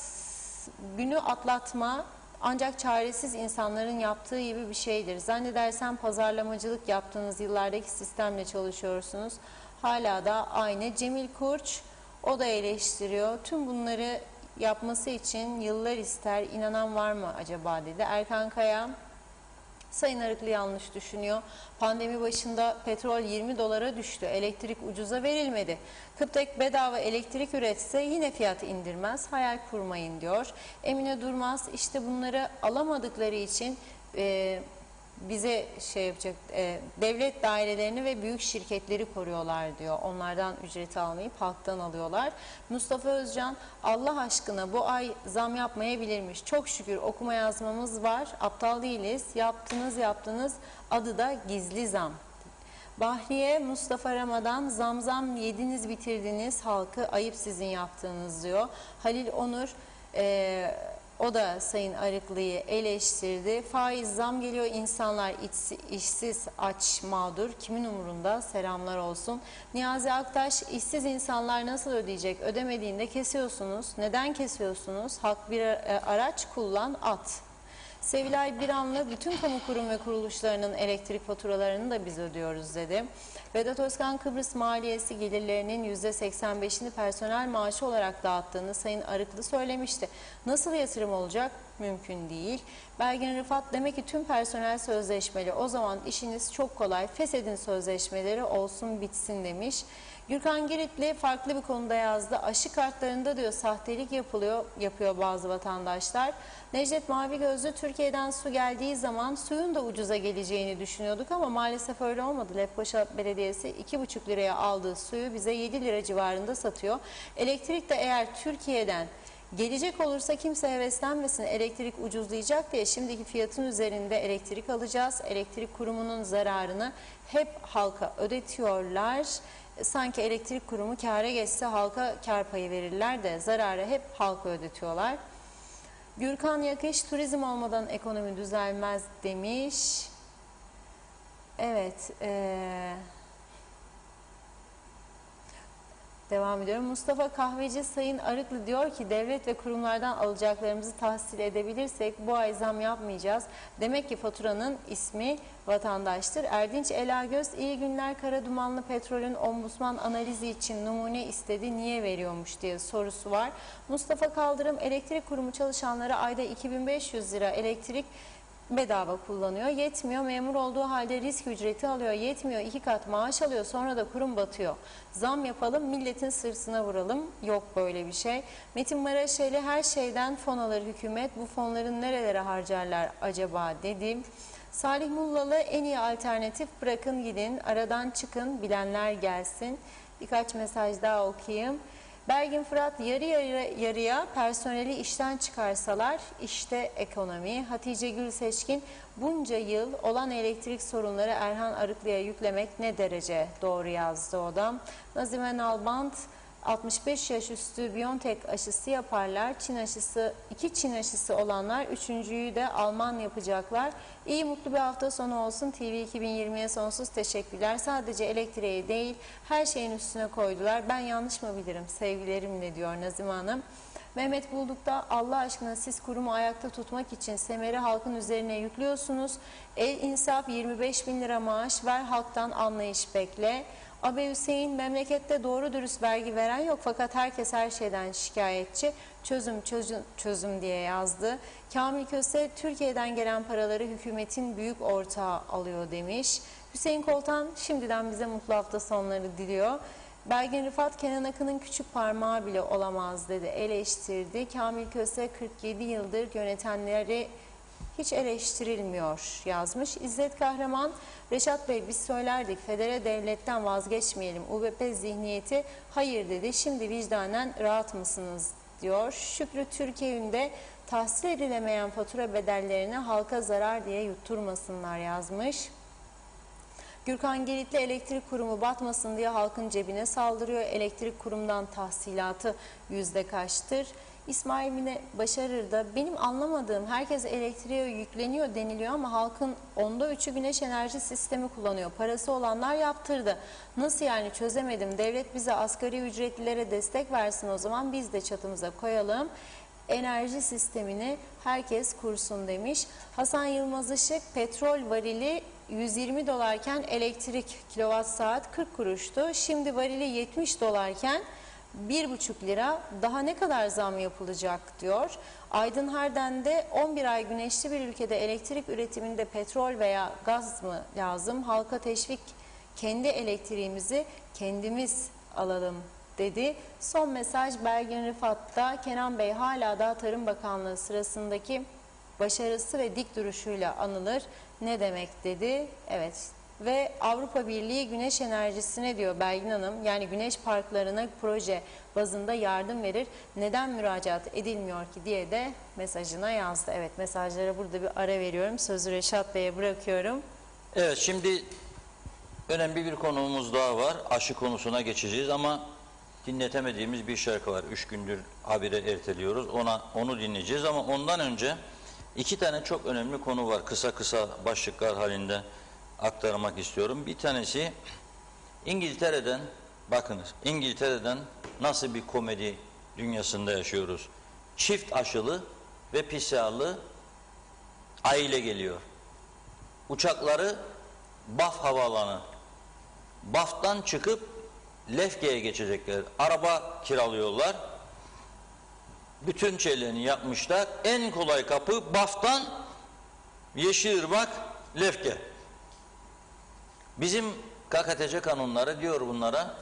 günü atlatma ancak çaresiz insanların yaptığı gibi bir şeydir. Zannedersem pazarlamacılık yaptığınız yıllardaki sistemle çalışıyorsunuz. Hala da aynı. Cemil Kurç, o da eleştiriyor. Tüm bunları yapması için yıllar ister. İnanan var mı acaba dedi. Erkan Kaya, Sayın Arıklı yanlış düşünüyor. Pandemi başında petrol 20 dolara düştü. Elektrik ucuza verilmedi. Kıptek bedava elektrik üretse yine fiyatı indirmez. Hayal kurmayın diyor. Emine Durmaz, işte bunları alamadıkları için bize devlet dairelerini ve büyük şirketleri koruyorlar diyor. Onlardan ücreti almayıp halktan alıyorlar. Mustafa Özcan, Allah aşkına bu ay zam yapmayabilirmiş. Çok şükür okuma yazmamız var. Aptal değiliz. Yaptınız. Adı da gizli zam. Bahriye Mustafa Ramadan, zam yediniz bitirdiniz halkı, ayıp sizin yaptığınız diyor. Halil Onur, o da Sayın Arıklı'yı eleştirdi. Faiz zam geliyor, insanlar işsiz, aç, mağdur. Kimin umurunda? Selamlar olsun. Niyazi Aktaş, işsiz insanlar nasıl ödeyecek? Ödemediğinde kesiyorsunuz. Neden kesiyorsunuz? Halk bir araç kullan, at. Sevilay Biranlı, bütün kamu kurum ve kuruluşlarının elektrik faturalarını da biz ödüyoruz dedi. Vedat Özkan, Kıbrıs maliyesi gelirlerinin %85'ini personel maaşı olarak dağıttığını Sayın Arıklı söylemişti. Nasıl yatırım olacak? Mümkün değil. Belgin Rıfat, demek ki tüm personel sözleşmeli. O zaman işiniz çok kolay. Feshedin sözleşmeleri, olsun bitsin demiş. Gürkan Giritli farklı bir konuda yazdı. Aşı kartlarında diyor sahtelik yapıyor bazı vatandaşlar. Necdet Mavi Gözlü, Türkiye'den su geldiği zaman suyun da ucuza geleceğini düşünüyorduk ama maalesef öyle olmadı. Lefkoşa Belediyesi 2,5 liraya aldığı suyu bize 7 lira civarında satıyor. Elektrik de eğer Türkiye'den gelecek olursa kimse heveslenmesin, elektrik ucuzlayacak diye şimdiki fiyatın üzerinde elektrik alacağız. Elektrik kurumunun zararını hep halka ödetiyorlar. Sanki elektrik kurumu kâra geçse halka kâr payı verirler de zararı hep halka ödetiyorlar. Gürkan Yakış, turizm olmadan ekonomi düzelmez demiş. Evet. Devam ediyorum. Mustafa Kahveci, Sayın Arıklı diyor ki devlet ve kurumlardan alacaklarımızı tahsil edebilirsek bu ay zam yapmayacağız. Demek ki faturanın ismi vatandaştır. Erdinç Elagöz, iyi günler, kara dumanlı petrolün ombudsman analizi için numune istedi, niye veriyormuş diye sorusu var. Mustafa Kaldırım, elektrik kurumu çalışanlara ayda 2500 lira elektrik bedava kullanıyor. Yetmiyor, memur olduğu halde risk ücreti alıyor. Yetmiyor, 2 kat maaş alıyor, sonra da kurum batıyor. Zam yapalım, milletin sırtına vuralım. Yok böyle bir şey. Metin Maraşeli, her şeyden fon alır hükümet. Bu fonların nerelere harcarlar acaba dedim. Salih Mullalı, en iyi alternatif bırakın gidin, aradan çıkın, bilenler gelsin. Birkaç mesaj daha okuyayım. Belgin Fırat, yarı yarıya personeli işten çıkarsalar işte ekonomi. Hatice Gül Seçkin, bunca yıl olan elektrik sorunları Erhan Arıklı'ya yüklemek ne derece doğru yazdı o da. Nazime Nalbant, 65 yaş üstü BioNTech aşısı yaparlar. İki Çin aşısı olanlar 3.'yü de Alman yapacaklar. İyi mutlu bir hafta sonu olsun. TV 2020'ye sonsuz teşekkürler. Sadece elektriğe değil her şeyin üstüne koydular. Ben yanlış mı bilirim sevgilerimle diyor Nazime Hanım. Mehmet Bulduk'ta Allah aşkına siz kurumu ayakta tutmak için semeri halkın üzerine yüklüyorsunuz. El insaf 25 bin lira maaş ver, halktan anlayış bekle. Abi Hüseyin, memlekette doğru dürüst vergi veren yok fakat herkes her şeyden şikayetçi. Çözüm diye yazdı. Kamil Köse, Türkiye'den gelen paraları hükümetin büyük ortağı alıyor demiş. Hüseyin Koltan şimdiden bize mutlu hafta sonları diliyor. Belgin Rıfat, Kenan Akın'ın küçük parmağı bile olamaz dedi, eleştirdi. Kamil Köse, 47 yıldır yönetenleri hiç eleştirilmiyor yazmış. İzzet Kahraman, Reşat Bey biz söylerdik federe devletten vazgeçmeyelim. UBP zihniyeti hayır dedi. Şimdi vicdanen rahat mısınız diyor. Şükrü Türkiye'ünde tahsil edilemeyen fatura bedellerini halka zarar diye yutturmasınlar yazmış. Gürkan Giritli, elektrik kurumu batmasın diye halkın cebine saldırıyor. Elektrik kurumdan tahsilatı yüzde kaçtır? İsmail Mine Başarır da benim anlamadığım, herkes elektriğe yükleniyor deniliyor ama halkın 3'ü güneş enerji sistemi kullanıyor. Parası olanlar yaptırdı. Nasıl yani, çözemedim. Devlet bize asgari ücretlilere destek versin, o zaman biz de çatımıza koyalım. Enerji sistemini herkes kursun demiş. Hasan Yılmaz Işık, petrol varili 120 dolarken elektrik kilowatt saat 40 kuruştu. Şimdi varili 70 dolarken 1,5 lira, daha ne kadar zam yapılacak diyor. Aydın Harden'de 11 ay güneşli bir ülkede elektrik üretiminde petrol veya gaz mı lazım? Halka teşvik, kendi elektriğimizi kendimiz alalım dedi. Son mesaj Belgin Rıfat'ta. Kenan Bey hala da Tarım Bakanlığı sırasındaki başarısı ve dik duruşuyla anılır. Ne demek dedi. Evet. Ve Avrupa Birliği güneş enerjisine diyor Belgin Hanım, yani güneş parklarına proje bazında yardım verir. Neden müracaat edilmiyor ki diye de mesajına yazdı. Evet, mesajlara burada bir ara veriyorum. Sözü Reşat Bey'e bırakıyorum. Evet, şimdi önemli bir konuğumuz daha var. Aşı konusuna geçeceğiz ama dinletemediğimiz bir şarkı var. 3 gündür habire erteliyoruz. Onu dinleyeceğiz ama ondan önce 2 tane çok önemli konu var. Kısa kısa başlıklar halinde aktarmak istiyorum. Bir tanesi İngiltere'den, bakınız İngiltere'den nasıl bir komedi dünyasında yaşıyoruz. Çift aşılı ve PCR'lı aile geliyor. Uçakları Bath havaalanı. Bath'tan çıkıp Lefke'ye geçecekler. Araba kiralıyorlar. Bütün şeylerini yapmışlar. En kolay kapı Bath'tan Yeşilırmak, Lefke. Bizim KKTC kanunları diyor bunlara,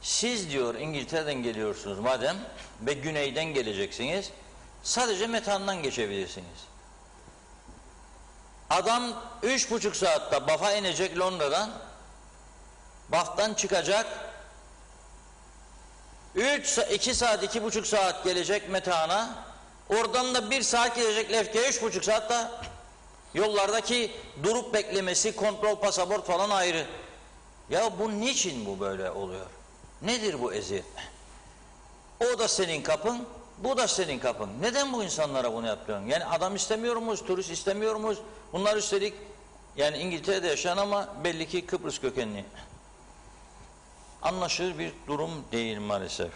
siz diyor İngiltere'den geliyorsunuz madem ve güneyden geleceksiniz, sadece metandan geçebilirsiniz. Adam 3,5 saatte Bath'a inecek Londra'dan, Bath'tan çıkacak, 2 saat, 2,5 saat gelecek metana, oradan da 1 saat gelecek Lefke'ye, 3,5 saat da yollardaki durup beklemesi, kontrol, pasaport falan ayrı. Ya bu niçin bu böyle oluyor? Nedir bu eziyet? O da senin kapın, bu da senin kapın. Neden bu insanlara bunu yapıyorsun? Yani adam istemiyor muyuz, turist istemiyor muyuz? Bunlar üstelik yani İngiltere'de yaşayan ama belli ki Kıbrıs kökenli. Anlaşılır bir durum değil maalesef.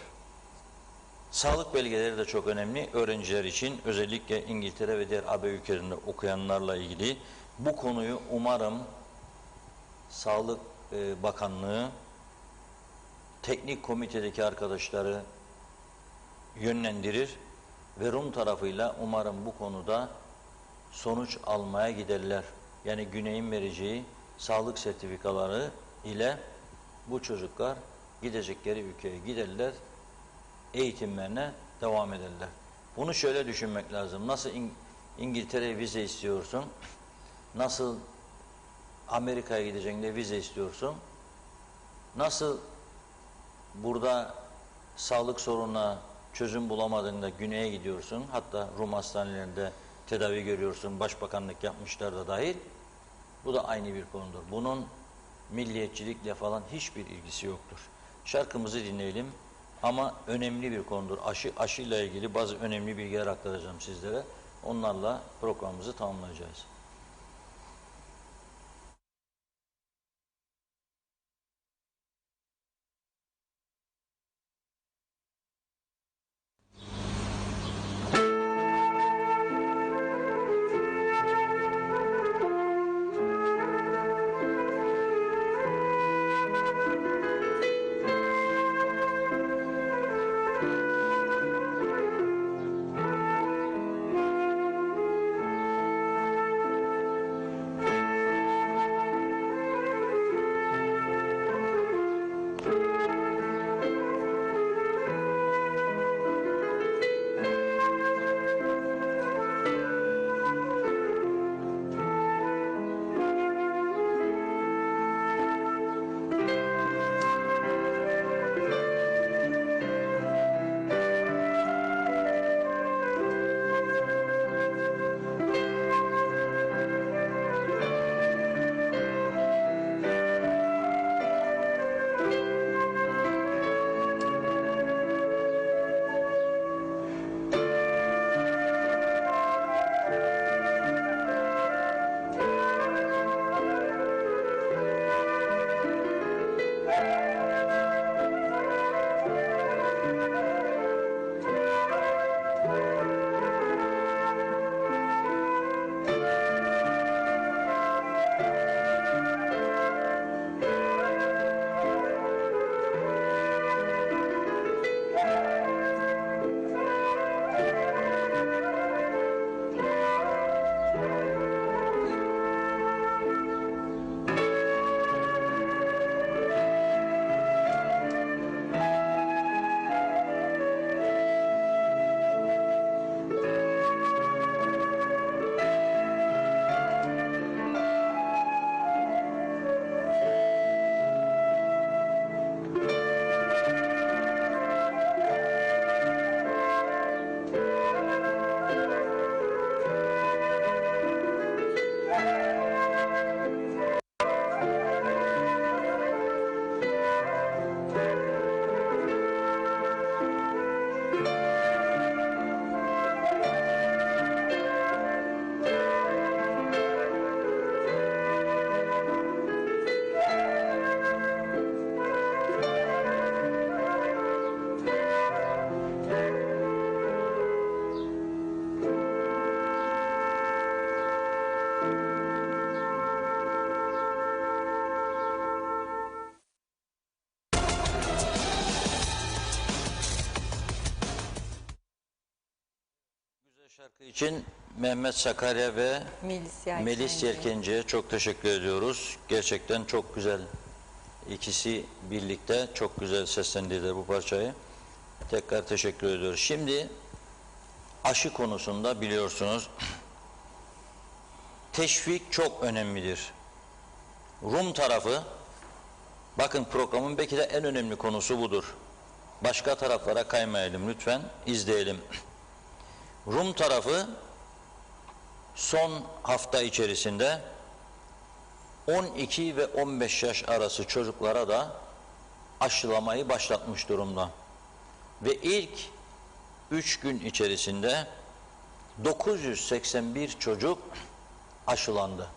Sağlık belgeleri de çok önemli öğrenciler için, özellikle İngiltere ve diğer AB ülkelerinde okuyanlarla ilgili. Bu konuyu umarım Sağlık Bakanlığı teknik komitedeki arkadaşları yönlendirir ve Rum tarafıyla umarım bu konuda sonuç almaya giderler. Yani Güney'in vereceği sağlık sertifikaları ile bu çocuklar gidecekleri ülkeye giderler, eğitimlerine devam ederler. Bunu şöyle düşünmek lazım. Nasıl İngiltere'ye vize istiyorsun? Nasıl Amerika'ya gideceğinde vize istiyorsun? Nasıl burada sağlık sorununa çözüm bulamadığında güneye gidiyorsun? Hatta Rum hastanelerinde tedavi görüyorsun. Başbakanlık yapmışlar da dahil. Bu da aynı bir konudur. Bunun milliyetçilikle falan hiçbir ilgisi yoktur. Şarkımızı dinleyelim. Ama önemli bir konudur. Aşıyla ilgili bazı önemli bilgiler aktaracağım sizlere. Onlarla programımızı tamamlayacağız. Şarkı için Mehmet Sakarya ve Melis Yelkenci'ye çok teşekkür ediyoruz. Gerçekten çok güzel. İkisi birlikte çok güzel seslendirdiler bu parçayı. Tekrar teşekkür ediyoruz. Şimdi aşı konusunda biliyorsunuz teşvik çok önemlidir. Rum tarafı, bakın programın belki de en önemli konusu budur. Başka taraflara kaymayalım lütfen, izleyelim. Rum tarafı son hafta içerisinde 12 ve 15 yaş arası çocuklara da aşılamayı başlatmış durumda. Ve ilk 3 gün içerisinde 981 çocuk aşılandı.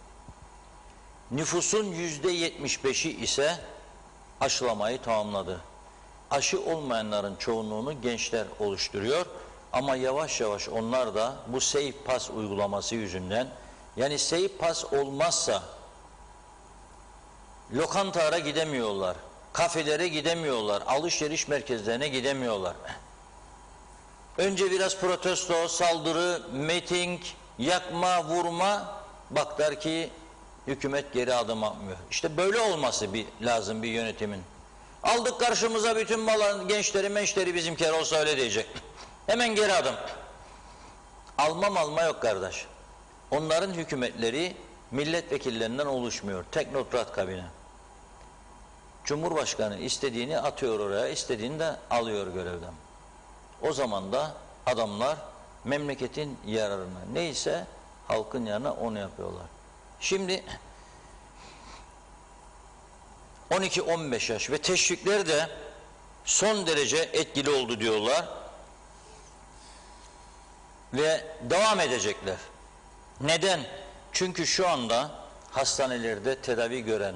Nüfusun %75'i ise aşılamayı tamamladı. Aşı olmayanların çoğunluğunu gençler oluşturuyor. Ama yavaş yavaş onlar da bu Safe Pass uygulaması yüzünden, yani Safe Pass olmazsa lokantalara gidemiyorlar, kafelere gidemiyorlar, alışveriş merkezlerine gidemiyorlar. Önce biraz protesto, saldırı, miting, yakma, vurma, baklar ki hükümet geri adım atmıyor. İşte böyle olması lazım bir yönetimin. Aldık karşımıza bütün gençleri mençleri bizimkiler olsa öyle diyecek. Hemen geri adım. Alma yok kardeş. Onların hükümetleri milletvekillerinden oluşmuyor. Teknokrat kabine. Cumhurbaşkanı istediğini atıyor oraya, istediğini de alıyor görevden. O zaman da adamlar memleketin yararına neyse halkın yararına onu yapıyorlar. Şimdi 12-15 yaş ve teşvikler de son derece etkili oldu diyorlar. Ve devam edecekler. Neden? Çünkü şu anda hastanelerde tedavi gören,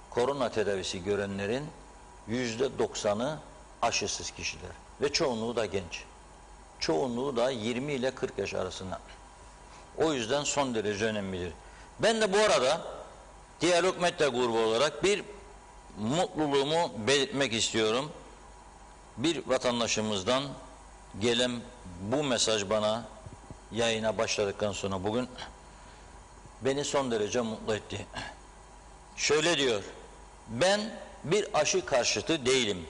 korona tedavisi görenlerin %90'ı aşısız kişiler. Ve çoğunluğu da genç. Çoğunluğu da 20 ile 40 yaş arasında. O yüzden son derece önemlidir. Ben de bu arada Diyalog Medya grubu olarak bir mutluluğumu belirtmek istiyorum. Bir vatandaşımızdan gelen bu mesaj bana yayına başladıktan sonra bugün beni son derece mutlu etti. Şöyle diyor, ben bir aşı karşıtı değilim.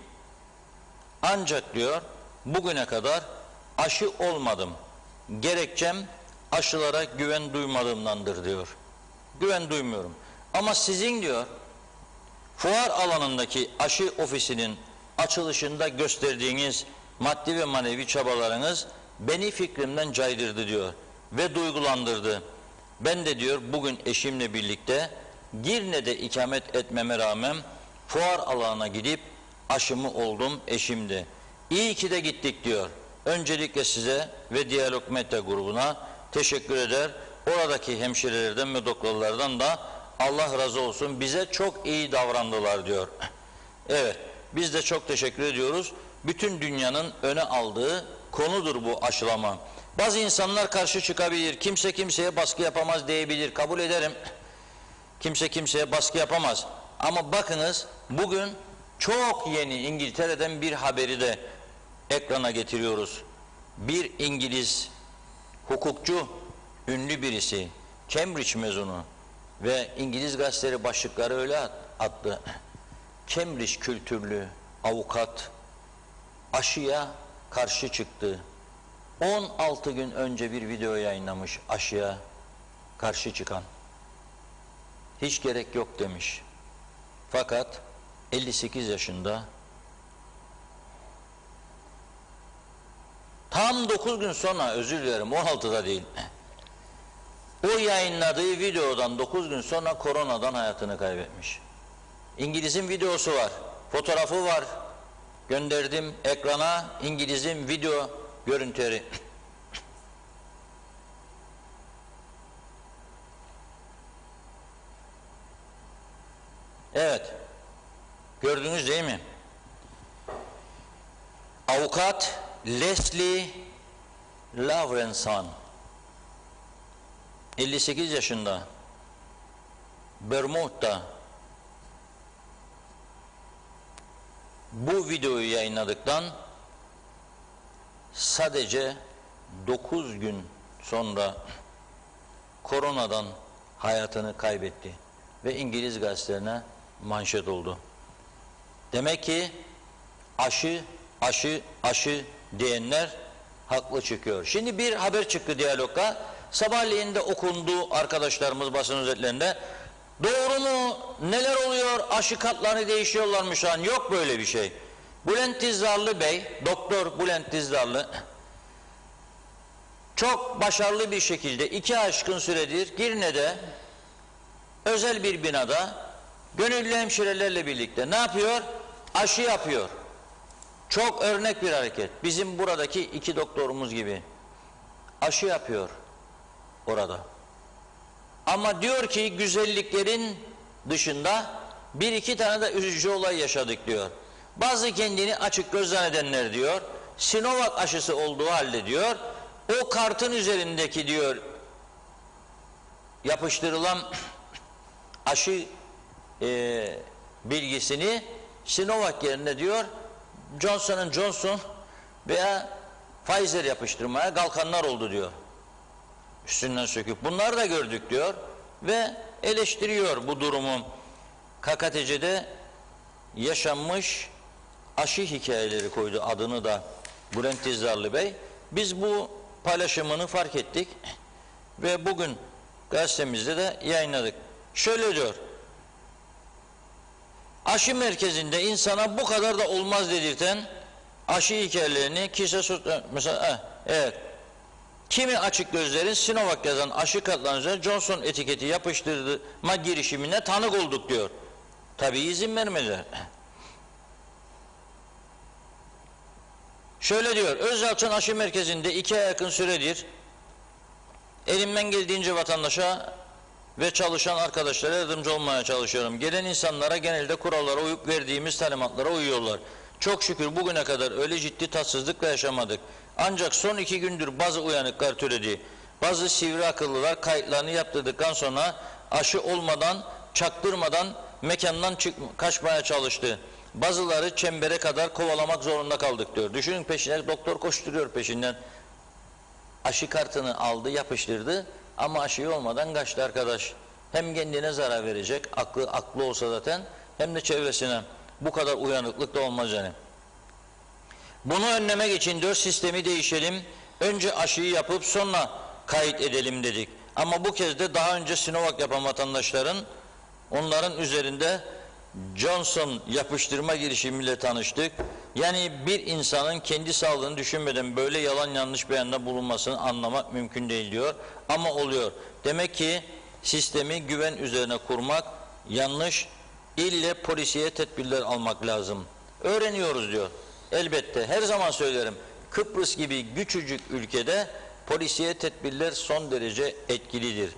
Ancak diyor, bugüne kadar aşı olmadım. Gerekçem aşılara güven duymadığımdandır diyor. Güven duymuyorum. Ama sizin diyor, fuar alanındaki aşı ofisinin açılışında gösterdiğiniz maddi ve manevi çabalarınız beni fikrimden caydırdı diyor ve duygulandırdı. Ben de diyor bugün eşimle birlikte Girne'de ikamet etmeme rağmen fuar alanına gidip aşımı oldum, eşim de. İyi ki de gittik diyor. Öncelikle size ve Diyalog Medya grubuna teşekkür eder. Oradaki hemşirelerden ve doktorlardan da Allah razı olsun, bize çok iyi davrandılar diyor. Evet, biz de çok teşekkür ediyoruz. Bütün dünyanın öne aldığı konudur bu aşılama. Bazı insanlar karşı çıkabilir, kimse kimseye baskı yapamaz diyebilir, kabul ederim. Kimse kimseye baskı yapamaz. Ama bakınız, bugün çok yeni İngiltere'den bir haberi de ekrana getiriyoruz. Bir İngiliz hukukçu, ünlü birisi, Cambridge mezunu ve İngiliz gazeteleri başlıkları öyle attı. Cambridge kültürlü avukat aşıya karşı çıktı. 16 gün önce bir video yayınlamış aşıya karşı çıkan. Hiç gerek yok demiş. Fakat 58 yaşında tam 9 gün sonra, özür dilerim 16'da değil, o yayınladığı videodan 9 gün sonra koronadan hayatını kaybetmiş. İngiliz'in videosu var, fotoğrafı var, gönderdim ekrana, İngiliz'in video görüntüleri. Evet, gördünüz değil mi? Avukat Leslie Lawrenson, 58 yaşında, Bermuda, bu videoyu yayınladıktan sadece 9 gün sonra koronadan hayatını kaybetti ve İngiliz gazetelerine manşet oldu. Demek ki aşı diyenler haklı çıkıyor. Şimdi bir haber çıktı Diyalog'a. Sabahleyin de okundu arkadaşlarımız basın özetlerinde. Doğru mu? Neler oluyor? Aşı kartları değişiyorlarmış şu an. Yok böyle bir şey. Bülent Dizdarlı Bey, Doktor Bülent Dizdarlı çok başarılı bir şekilde 2 ay aşkın süredir Girne'de özel bir binada gönüllü hemşirelerle birlikte ne yapıyor? Aşı yapıyor. Çok örnek bir hareket. Bizim buradaki 2 doktorumuz gibi aşı yapıyor orada. Ama diyor ki güzelliklerin dışında 1-2 tane de üzücü olay yaşadık diyor. Bazı kendini açık göz zannedenler diyor, Sinovac aşısı olduğu halde diyor, o kartın üzerindeki diyor yapıştırılan aşı bilgisini Sinovac yerine diyor Johnson & Johnson veya Pfizer yapıştırmaya kalkanlar oldu diyor. Üstünden söküp bunları da gördük diyor ve eleştiriyor bu durumu. KKTC'de yaşanmış aşı hikayeleri koydu adını da Bülent Dizdarlı Bey. Biz bu paylaşımını fark ettik ve bugün gazetemizde de yayınladık. Şöyle diyor: aşı merkezinde insana bu kadar da olmaz dedirten aşı hikayelerini mesela evet, kimi açık gözlerin Sinovac yazan aşı kartlarına Johnson etiketi yapıştırma girişimine tanık olduk diyor. Tabii izin vermediler. Şöyle diyor: Özyalçın aşı merkezinde 2 aya yakın süredir elimden geldiğince vatandaşa ve çalışan arkadaşlara yardımcı olmaya çalışıyorum. Gelen insanlara genelde kurallara uyup verdiğimiz talimatlara uyuyorlar. Çok şükür bugüne kadar öyle ciddi tatsızlıkla yaşamadık. Ancak son 2 gündür bazı uyanıklar türedi. Bazı sivri akıllılar kayıtlarını yaptırdıktan sonra aşı olmadan, çaktırmadan mekandan kaçmaya çalıştı. Bazıları çembere kadar kovalamak zorunda kaldık diyor. Düşünün, peşine doktor koşturuyor peşinden. Aşı kartını aldı, yapıştırdı ama aşıyı olmadan kaçtı arkadaş. Hem kendine zarar verecek, aklı olsa zaten, hem de çevresine. Bu kadar uyanıklık da olmaz yani. Bunu önlemek için diyor sistemi değişelim. Önce aşıyı yapıp sonra kayıt edelim dedik. Ama bu kez de daha önce Sinovac yapan vatandaşların onların üzerinde Johnson yapıştırma girişimiyle tanıştık. Yani bir insanın kendi sağlığını düşünmeden böyle yalan yanlış beyanda bulunmasını anlamak mümkün değil diyor. Ama oluyor. Demek ki sistemi güven üzerine kurmak yanlış. İlle polisiye tedbirler almak lazım. Öğreniyoruz diyor. Elbette her zaman söylerim. Kıbrıs gibi küçücük ülkede polisiye tedbirler son derece etkilidir.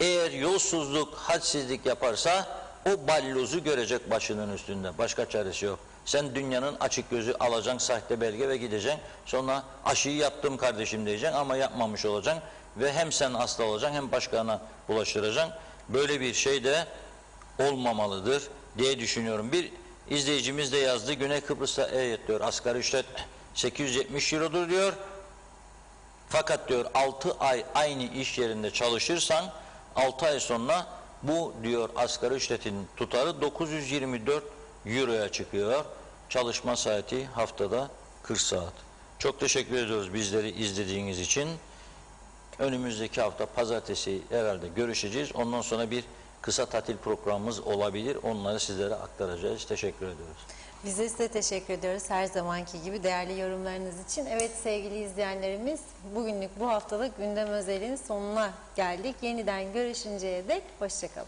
Eğer yolsuzluk, hadsizlik yaparsa o balyozu görecek başının üstünde. Başka çaresi yok. Sen dünyanın açık gözü alacaksın, sahte belge ve gideceksin. Sonra aşıyı yaptım kardeşim diyeceksin ama yapmamış olacaksın. Ve hem sen hasta olacaksın hem başkana bulaştıracaksın. Böyle bir şey de olmamalıdır diye düşünüyorum. Bir izleyicimiz de yazdı. Güney Kıbrıs'ta evet diyor, asgari ücret 870 eurodur diyor. Fakat diyor 6 ay aynı iş yerinde çalışırsan 6 ay sonra bu diyor asgari ücretin tutarı 924 euroya çıkıyor. Çalışma saati haftada 40 saat. Çok teşekkür ediyoruz bizleri izlediğiniz için. Önümüzdeki hafta pazartesi herhalde görüşeceğiz. Ondan sonra bir kısa tatil programımız olabilir. Onları sizlere aktaracağız. Teşekkür ediyoruz. Biz de size teşekkür ediyoruz her zamanki gibi değerli yorumlarınız için. Evet sevgili izleyenlerimiz, bugünlük bu haftalık gündem özelinin sonuna geldik. Yeniden görüşünceye dek hoşça kalın.